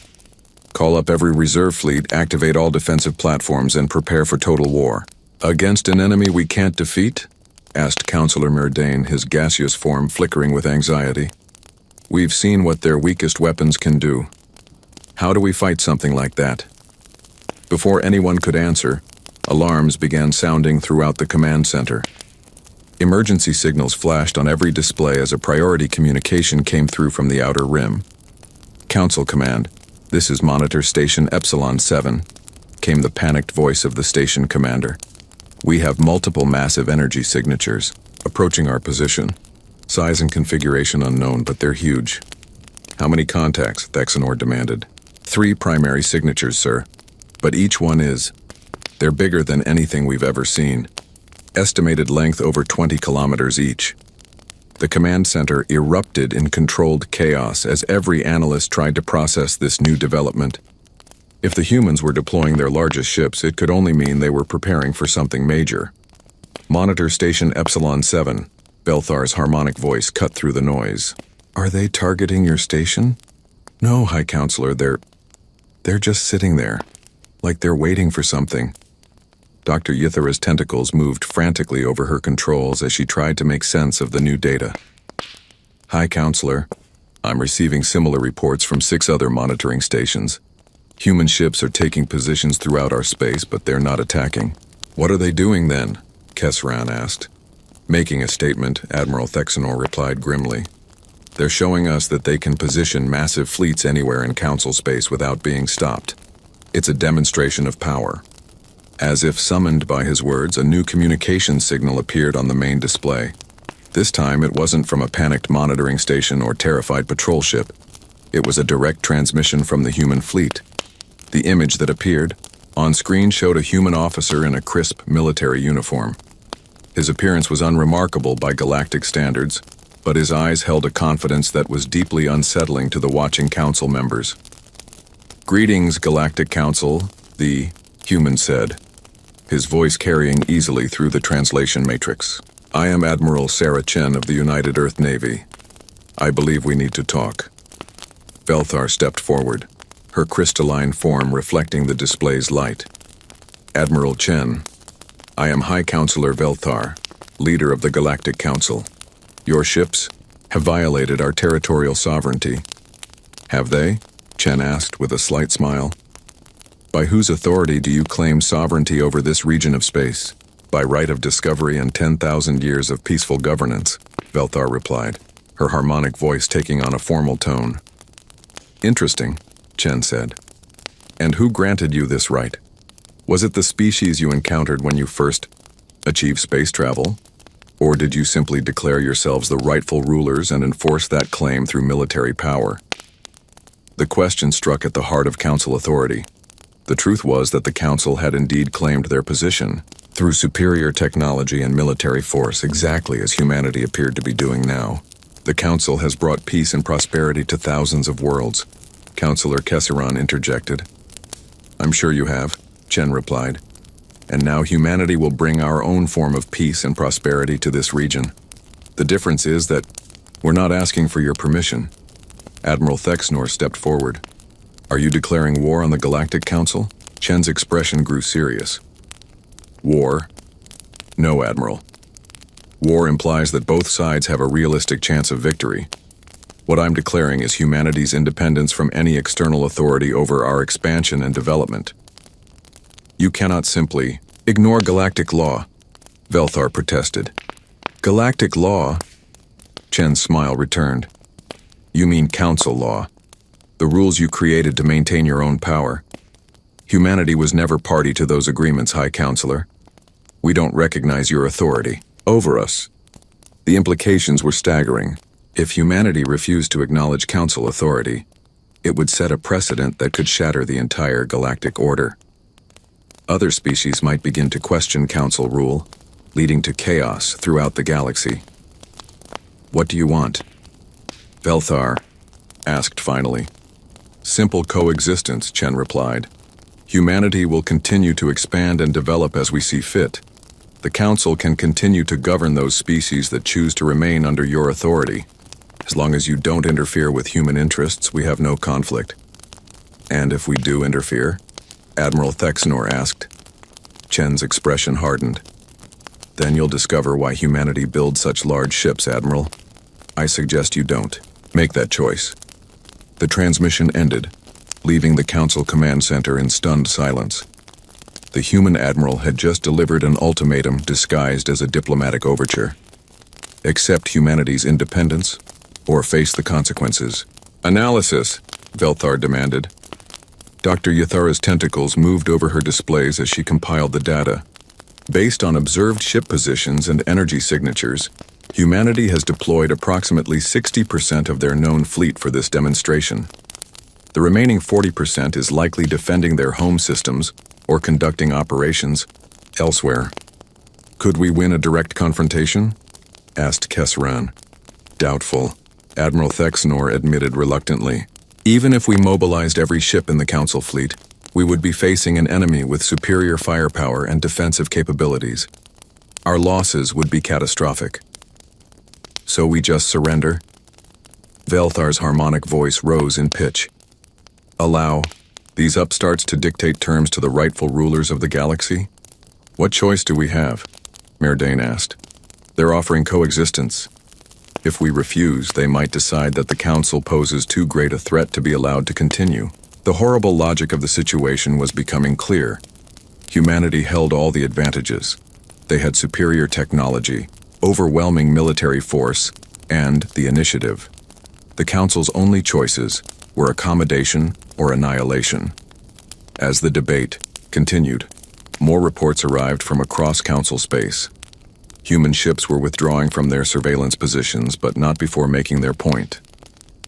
Call up every reserve fleet, activate all defensive platforms, and prepare for total war. Against an enemy we can't defeat? Asked Councillor Murdane, his gaseous form flickering with anxiety. We've seen what their weakest weapons can do. How do we fight something like that? Before anyone could answer, alarms began sounding throughout the command center. Emergency signals flashed on every display as a priority communication came through from the outer rim. Council command, this is Monitor Station Epsilon 7, came the panicked voice of the station commander. We have multiple massive energy signatures approaching our position. Size and configuration unknown, but they're huge. How many contacts? Thexnor demanded. 3 primary signatures, sir. But each one is. They're bigger than anything we've ever seen. Estimated length over 20 kilometers each. The command center erupted in controlled chaos as every analyst tried to process this new development. If the humans were deploying their largest ships, it could only mean they were preparing for something major. Monitor Station Epsilon 7, Belthar's harmonic voice cut through the noise. Are they targeting your station? No, High Counselor, they're just sitting there, like they're waiting for something. Dr. Ythara's tentacles moved frantically over her controls as she tried to make sense of the new data. High Counselor, I'm receiving similar reports from 6 other monitoring stations. Human ships are taking positions throughout our space, but they're not attacking. What are they doing then? Kesseran asked. Making a statement, Admiral Thexnor replied grimly. They're showing us that they can position massive fleets anywhere in Council space without being stopped. It's a demonstration of power. As if summoned by his words, a new communication signal appeared on the main display. This time it wasn't from a panicked monitoring station or terrified patrol ship. It was a direct transmission from the human fleet. The image that appeared on screen showed a human officer in a crisp military uniform. His appearance was unremarkable by galactic standards, but his eyes held a confidence that was deeply unsettling to the watching Council members. Greetings, Galactic Council, the human said, his voice carrying easily through the translation matrix. I am Admiral Sarah Chen of the United Earth Navy. I believe we need to talk. Belthar stepped forward, her crystalline form reflecting the display's light. Admiral Chen, I am High Counselor Velthar, leader of the Galactic Council. Your ships have violated our territorial sovereignty. Have they? Chen asked with a slight smile. By whose authority do you claim sovereignty over this region of space? By right of discovery and 10,000 years of peaceful governance, Velthar replied, her harmonic voice taking on a formal tone. Interesting, Chen said. And who granted you this right? Was it the species you encountered when you first achieved space travel? Or did you simply declare yourselves the rightful rulers and enforce that claim through military power? The question struck at the heart of Council authority. The truth was that the Council had indeed claimed their position through superior technology and military force, exactly as humanity appeared to be doing now. The Council has brought peace and prosperity to thousands of worlds. Councillor Kesseron interjected. I'm sure you have, Chen replied. And now humanity will bring our own form of peace and prosperity to this region. The difference is that we're not asking for your permission. Admiral Thexnor stepped forward. Are you declaring war on the Galactic Council? Chen's expression grew serious. War? No, Admiral. War implies that both sides have a realistic chance of victory. What I'm declaring is humanity's independence from any external authority over our expansion and development. You cannot simply ignore galactic law, Velthar protested. Galactic law? Chen's smile returned. You mean council law, the rules you created to maintain your own power. Humanity was never party to those agreements, High Counselor. We don't recognize your authority over us. The implications were staggering. If humanity refused to acknowledge council authority, it would set a precedent that could shatter the entire galactic order. Other species might begin to question council rule, leading to chaos throughout the galaxy. What do you want? Velthar asked finally. Simple coexistence, Chen replied. Humanity will continue to expand and develop as we see fit. The Council can continue to govern those species that choose to remain under your authority. As long as you don't interfere with human interests, we have no conflict. And if we do interfere? Admiral Thexnor asked. Chen's expression hardened. Then you'll discover why humanity builds such large ships, Admiral. I suggest you don't. Make that choice. The transmission ended, leaving the Council Command Center in stunned silence. The human admiral had just delivered an ultimatum disguised as a diplomatic overture. Accept humanity's independence, or face the consequences. Analysis, Velthar demanded. Dr. Yathara's tentacles moved over her displays as she compiled the data. Based on observed ship positions and energy signatures, humanity has deployed approximately 60% of their known fleet for this demonstration. The remaining 40% is likely defending their home systems or conducting operations elsewhere. Could we win a direct confrontation? Asked Kesseran. Doubtful, Admiral Thexnor admitted reluctantly. Even if we mobilized every ship in the Council fleet, we would be facing an enemy with superior firepower and defensive capabilities. Our losses would be catastrophic. So we just surrender? Velthar's harmonic voice rose in pitch. Allow these upstarts to dictate terms to the rightful rulers of the galaxy? What choice do we have? Merdane asked. They're offering coexistence. If we refuse, they might decide that the Council poses too great a threat to be allowed to continue. The horrible logic of the situation was becoming clear. Humanity held all the advantages. They had superior technology, overwhelming military force, and the initiative. The Council's only choices were accommodation or annihilation. As the debate continued, more reports arrived from across Council space. Human ships were withdrawing from their surveillance positions, but not before making their point.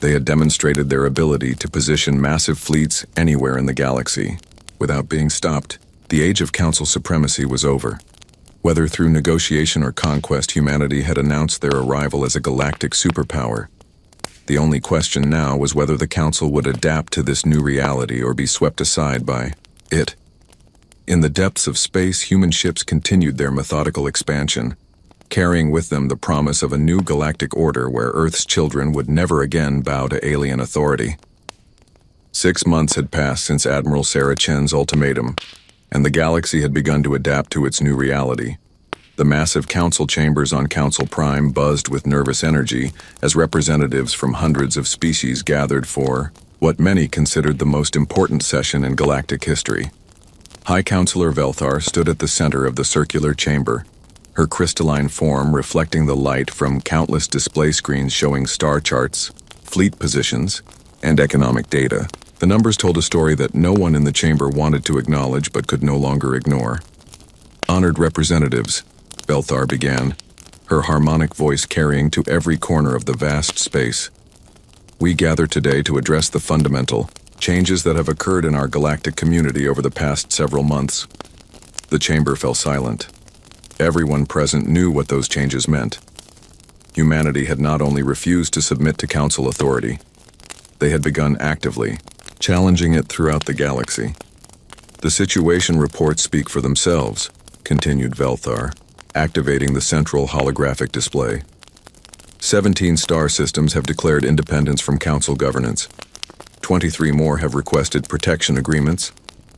They had demonstrated their ability to position massive fleets anywhere in the galaxy. Without being stopped, the age of Council supremacy was over. Whether through negotiation or conquest, humanity had announced their arrival as a galactic superpower. The only question now was whether the Council would adapt to this new reality or be swept aside by it. In the depths of space, human ships continued their methodical expansion, carrying with them the promise of a new galactic order where Earth's children would never again bow to alien authority. 6 months had passed since Admiral Sarah Chen's ultimatum, and the galaxy had begun to adapt to its new reality. The massive council chambers on Council Prime buzzed with nervous energy as representatives from hundreds of species gathered for what many considered the most important session in galactic history. High Counselor Velthar stood at the center of the circular chamber, her crystalline form reflecting the light from countless display screens showing star charts, fleet positions, and economic data. The numbers told a story that no one in the chamber wanted to acknowledge but could no longer ignore. Honored representatives, Velthar began, her harmonic voice carrying to every corner of the vast space. We gather today to address the fundamental changes that have occurred in our galactic community over the past several months. The chamber fell silent, Everyone present knew what those changes meant. Humanity had not only refused to submit to Council authority, they had begun actively challenging it throughout the galaxy. The situation reports speak for themselves, continued Velthar, activating the central holographic display. 17 star systems have declared independence from Council governance. 23 more have requested protection agreements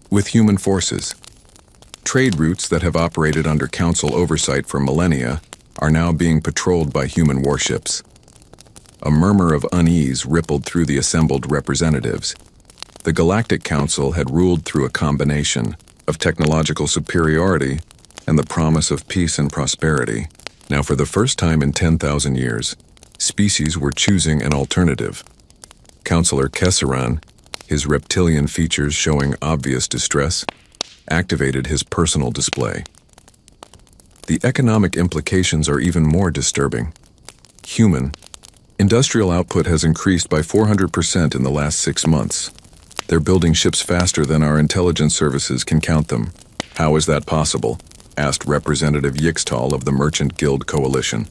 with human forces. Trade routes that have operated under Council oversight for millennia are now being patrolled by human warships. A murmur of unease rippled through the assembled representatives. The Galactic Council had ruled through a combination of technological superiority and the promise of peace and prosperity. Now, for the first time in 10,000 years, species were choosing an alternative. Councillor Kesseran, his reptilian features showing obvious distress, activated his personal display. The economic implications are even more disturbing. Human, industrial output has increased by 400% in the last 6 months. They're building ships faster than our intelligence services can count them. How is that possible? Asked Representative Yixtal of the Merchant Guild Coalition.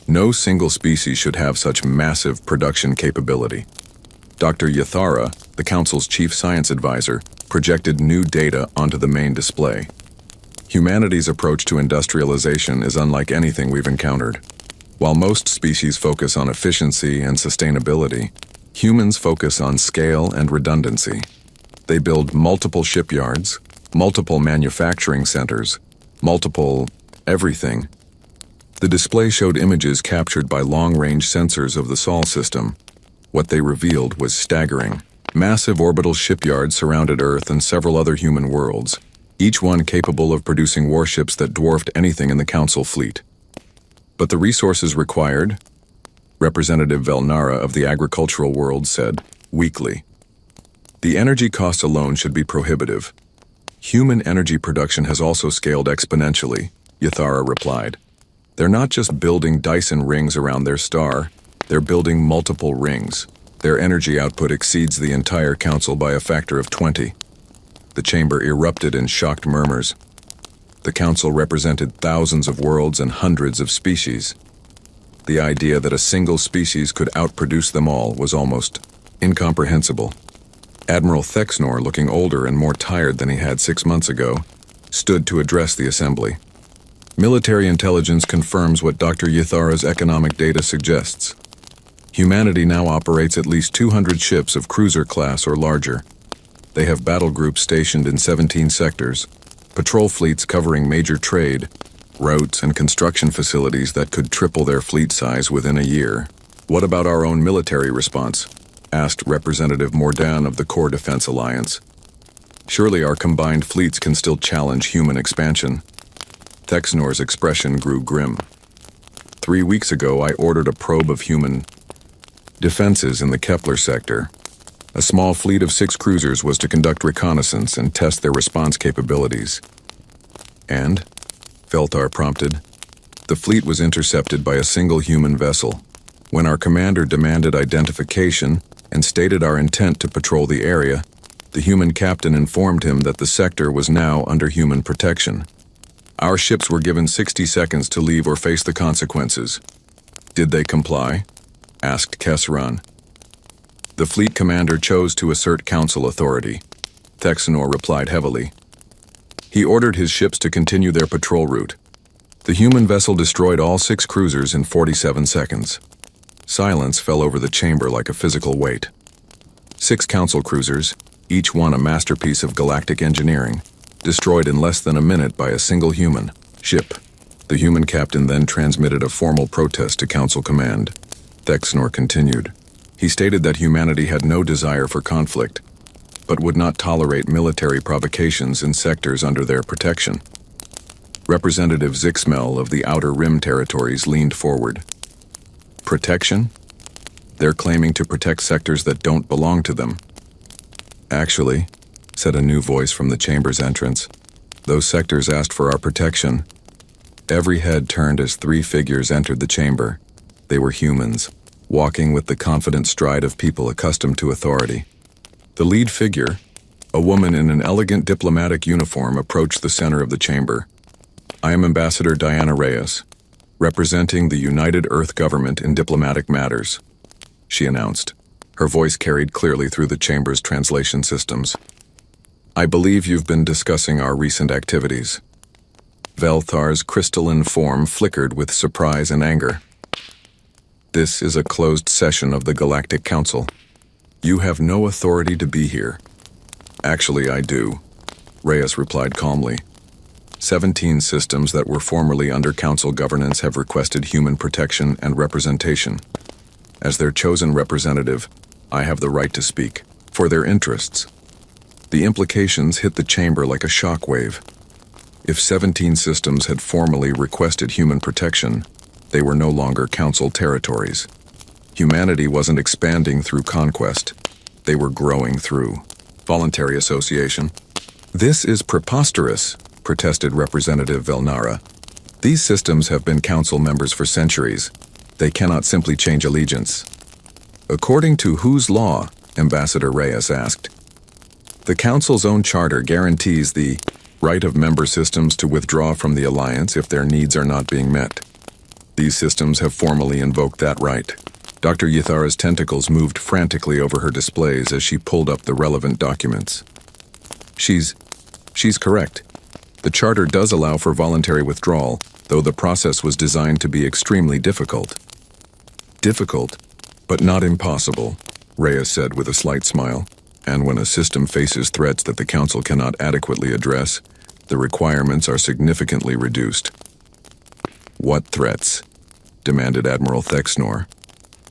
No single species should have such massive production capability. Dr. Yathara, the Council's chief science advisor, projected new data onto the main display. Humanity's approach to industrialization is unlike anything we've encountered. While most species focus on efficiency and sustainability, humans focus on scale and redundancy. They build multiple shipyards, multiple manufacturing centers, multiple everything. The display showed images captured by long-range sensors of the Sol system. What they revealed was staggering. Massive orbital shipyards surrounded Earth and several other human worlds, each one capable of producing warships that dwarfed anything in the Council fleet. But the resources required, Representative Velnara of the agricultural world said, weakly. The energy cost alone should be prohibitive. Human energy production has also scaled exponentially, Yathara replied. They're not just building Dyson rings around their star, they're building multiple rings. Their energy output exceeds the entire Council by a factor of 20. The chamber erupted in shocked murmurs. The Council represented thousands of worlds and hundreds of species. The idea that a single species could outproduce them all was almost incomprehensible. Admiral Thexnor, looking older and more tired than he had 6 months ago, stood to address the assembly. Military intelligence confirms what Dr. Yathara's economic data suggests. Humanity now operates at least 200 ships of cruiser class or larger. They have battle groups stationed in 17 sectors, patrol fleets covering major trade, routes and construction facilities that could triple their fleet size within a year. What about our own military response? Asked Representative Mordan of the Core Defense Alliance. Surely our combined fleets can still challenge human expansion. Thexnor's expression grew grim. 3 weeks ago, I ordered a probe of human defenses in the Kepler sector. A small fleet of 6 cruisers was to conduct reconnaissance and test their response capabilities. And, Velthar prompted, the fleet was intercepted by a single human vessel. When our commander demanded identification and stated our intent to patrol the area, the human captain informed him that the sector was now under human protection. Our ships were given 60 seconds to leave or face the consequences. Did they comply? Asked Kesseran. The fleet commander chose to assert Council authority. Thexnor replied heavily. He ordered his ships to continue their patrol route. The human vessel destroyed all 6 cruisers in 47 seconds. Silence fell over the chamber like a physical weight. 6 Council cruisers, each one a masterpiece of galactic engineering, destroyed in less than a minute by a single human ship. The human captain then transmitted a formal protest to Council command. Thexnor continued. He stated that humanity had no desire for conflict, but would not tolerate military provocations in sectors under their protection. Representative Zixmel of the Outer Rim territories leaned forward. Protection? They're claiming to protect sectors that don't belong to them. Actually, said a new voice from the chamber's entrance, those sectors asked for our protection. Every head turned as 3 figures entered the chamber. They were humans, walking with the confident stride of people accustomed to authority. The lead figure, a woman in an elegant diplomatic uniform, approached the center of the chamber. I am Ambassador Diana Reyes, representing the United Earth government in diplomatic matters, she announced. Her voice carried clearly through the chamber's translation systems. I believe you've been discussing our recent activities. Velthar's crystalline form flickered with surprise and anger. This is a closed session of the Galactic Council. You have no authority to be here. Actually, I do, Reyes replied calmly. 17 systems that were formerly under Council governance have requested human protection and representation. As their chosen representative, I have the right to speak for their interests. The implications hit the chamber like a shockwave. If 17 systems had formally requested human protection, they were no longer Council territories. Humanity wasn't expanding through conquest. They were growing through voluntary association. This is preposterous, protested Representative Velnara. These systems have been Council members for centuries. They cannot simply change allegiance. According to whose law? Ambassador Reyes asked. The Council's own charter guarantees the right of member systems to withdraw from the Alliance if their needs are not being met. These systems have formally invoked that right. Dr. Ythara's tentacles moved frantically over her displays as she pulled up the relevant documents. She's correct. The charter does allow for voluntary withdrawal, though the process was designed to be extremely difficult. Difficult, but not impossible, Reyes said with a slight smile. And when a system faces threats that the Council cannot adequately address, the requirements are significantly reduced. What threats? Demanded Admiral Thexnor.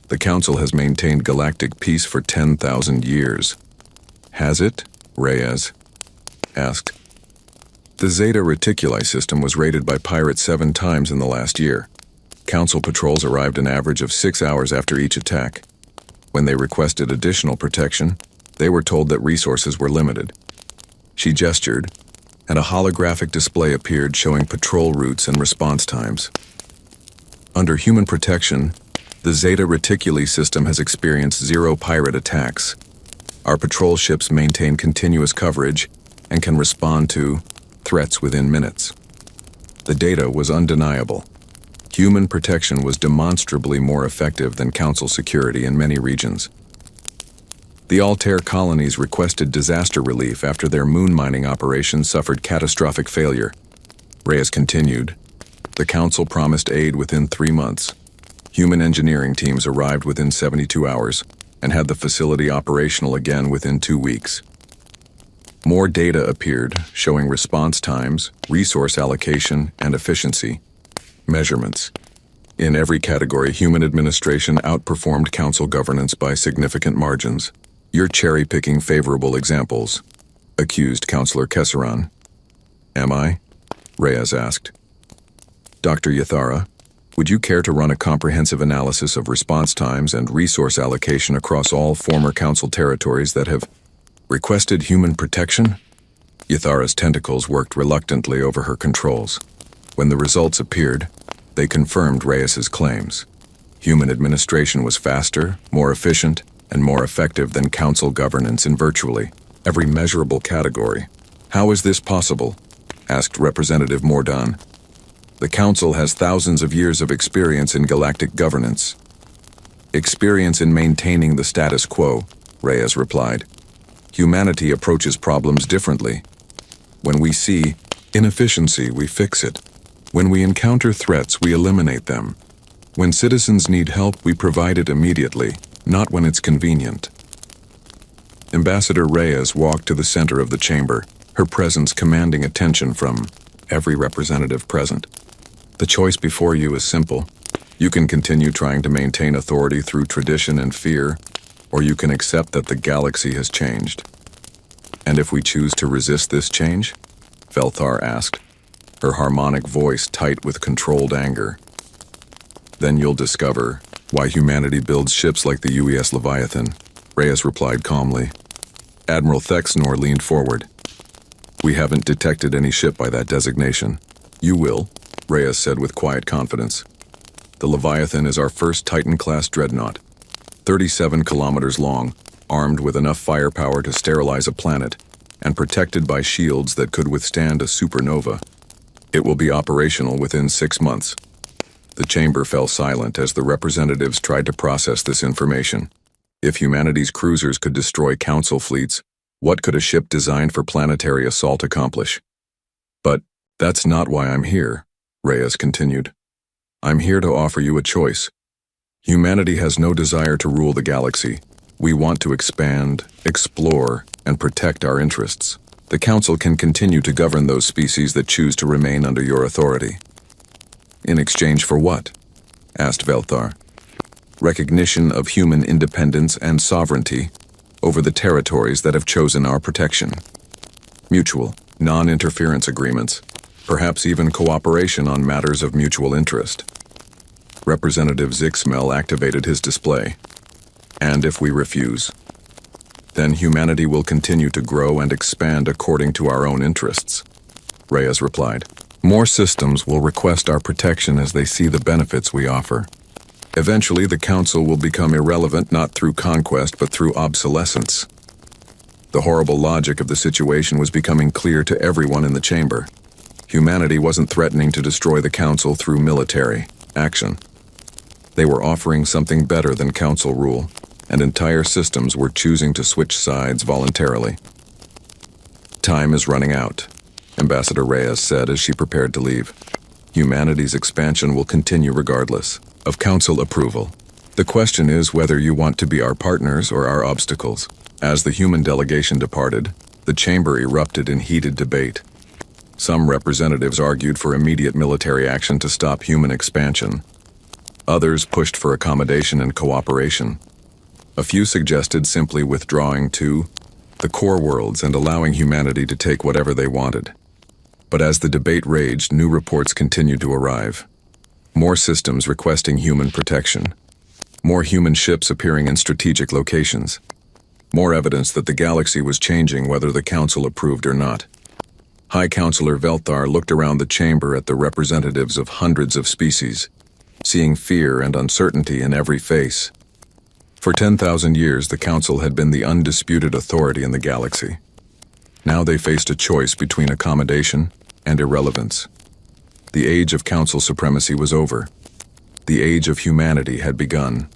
The Council has maintained galactic peace for 10,000 years. Has it? Reyes asked. The Zeta Reticuli system was raided by pirates 7 times in the last year. Council patrols arrived an average of 6 hours after each attack. When they requested additional protection, they were told that resources were limited. She gestured, and a holographic display appeared showing patrol routes and response times. Under human protection, the Zeta Reticuli system has experienced 0 pirate attacks. Our patrol ships maintain continuous coverage and can respond to threats within minutes. The data was undeniable. Human protection was demonstrably more effective than Council security in many regions. The Altair colonies requested disaster relief after their moon mining operations suffered catastrophic failure. Reyes continued. The Council promised aid within 3 months. Human engineering teams arrived within 72 hours and had the facility operational again within 2 weeks. More data appeared, showing response times, resource allocation, and efficiency. Measurements. In every category, human administration outperformed Council governance by significant margins. You're cherry-picking favorable examples, accused Councillor Kesseran. Am I? Reyes asked. Dr. Ythara, would you care to run a comprehensive analysis of response times and resource allocation across all former Council territories that have requested human protection? Ythara's tentacles worked reluctantly over her controls. When the results appeared, they confirmed Reyes's claims. Human administration was faster, more efficient, and more effective than Council governance in virtually every measurable category. How is this possible? Asked Representative Mordan. The Council has thousands of years of experience in galactic governance. Experience in maintaining the status quo, Reyes replied. Humanity approaches problems differently. When we see inefficiency, we fix it. When we encounter threats, we eliminate them. When citizens need help, we provide it immediately, not when it's convenient. Ambassador Reyes walked to the center of the chamber, her presence commanding attention from every representative present. The choice before you is simple. You can continue trying to maintain authority through tradition and fear, or you can accept that the galaxy has changed. And if we choose to resist this change? Velthar asked, her harmonic voice tight with controlled anger. Then you'll discover why humanity builds ships like the UES Leviathan, Reyes replied calmly. Admiral Thexnor leaned forward. We haven't detected any ship by that designation. You will, Reyes said with quiet confidence. The Leviathan is our first Titan-class dreadnought, 37 kilometers long, armed with enough firepower to sterilize a planet, and protected by shields that could withstand a supernova. It will be operational within 6 months. The chamber fell silent as the representatives tried to process this information. If humanity's cruisers could destroy Council fleets, what could a ship designed for planetary assault accomplish? But that's not why I'm here, Reyes continued. I'm here to offer you a choice. Humanity has no desire to rule the galaxy. We want to expand, explore, and protect our interests. The Council can continue to govern those species that choose to remain under your authority. In exchange for what? Asked Velthar. Recognition of human independence and sovereignty over the territories that have chosen our protection. Mutual, non-interference agreements, perhaps even cooperation on matters of mutual interest. Representative Zixmel activated his display. And if we refuse, then humanity will continue to grow and expand according to our own interests, Reyes replied. More systems will request our protection as they see the benefits we offer. Eventually, the Council will become irrelevant not through conquest but through obsolescence. The horrible logic of the situation was becoming clear to everyone in the chamber. Humanity wasn't threatening to destroy the Council through military action. They were offering something better than Council rule, and entire systems were choosing to switch sides voluntarily. Time is running out, Ambassador Reyes said as she prepared to leave. Humanity's expansion will continue regardless of Council approval. The question is whether you want to be our partners or our obstacles. As the human delegation departed, the chamber erupted in heated debate. Some representatives argued for immediate military action to stop human expansion. Others pushed for accommodation and cooperation. A few suggested simply withdrawing to the core worlds and allowing humanity to take whatever they wanted. But as the debate raged, new reports continued to arrive. More systems requesting human protection. More human ships appearing in strategic locations. More evidence that the galaxy was changing whether the Council approved or not. High Counselor Velthar looked around the chamber at the representatives of hundreds of species, seeing fear and uncertainty in every face. For 10,000 years, the Council had been the undisputed authority in the galaxy. Now they faced a choice between accommodation and irrelevance. The age of Council supremacy was over. The age of humanity had begun.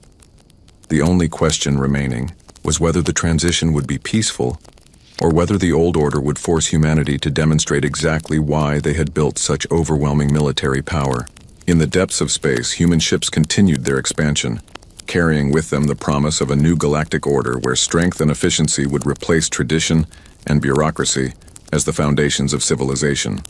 The only question remaining was whether the transition would be peaceful or whether the old order would force humanity to demonstrate exactly why they had built such overwhelming military power. In the depths of space, human ships continued their expansion, carrying with them the promise of a new galactic order where strength and efficiency would replace tradition and bureaucracy as the foundations of civilization.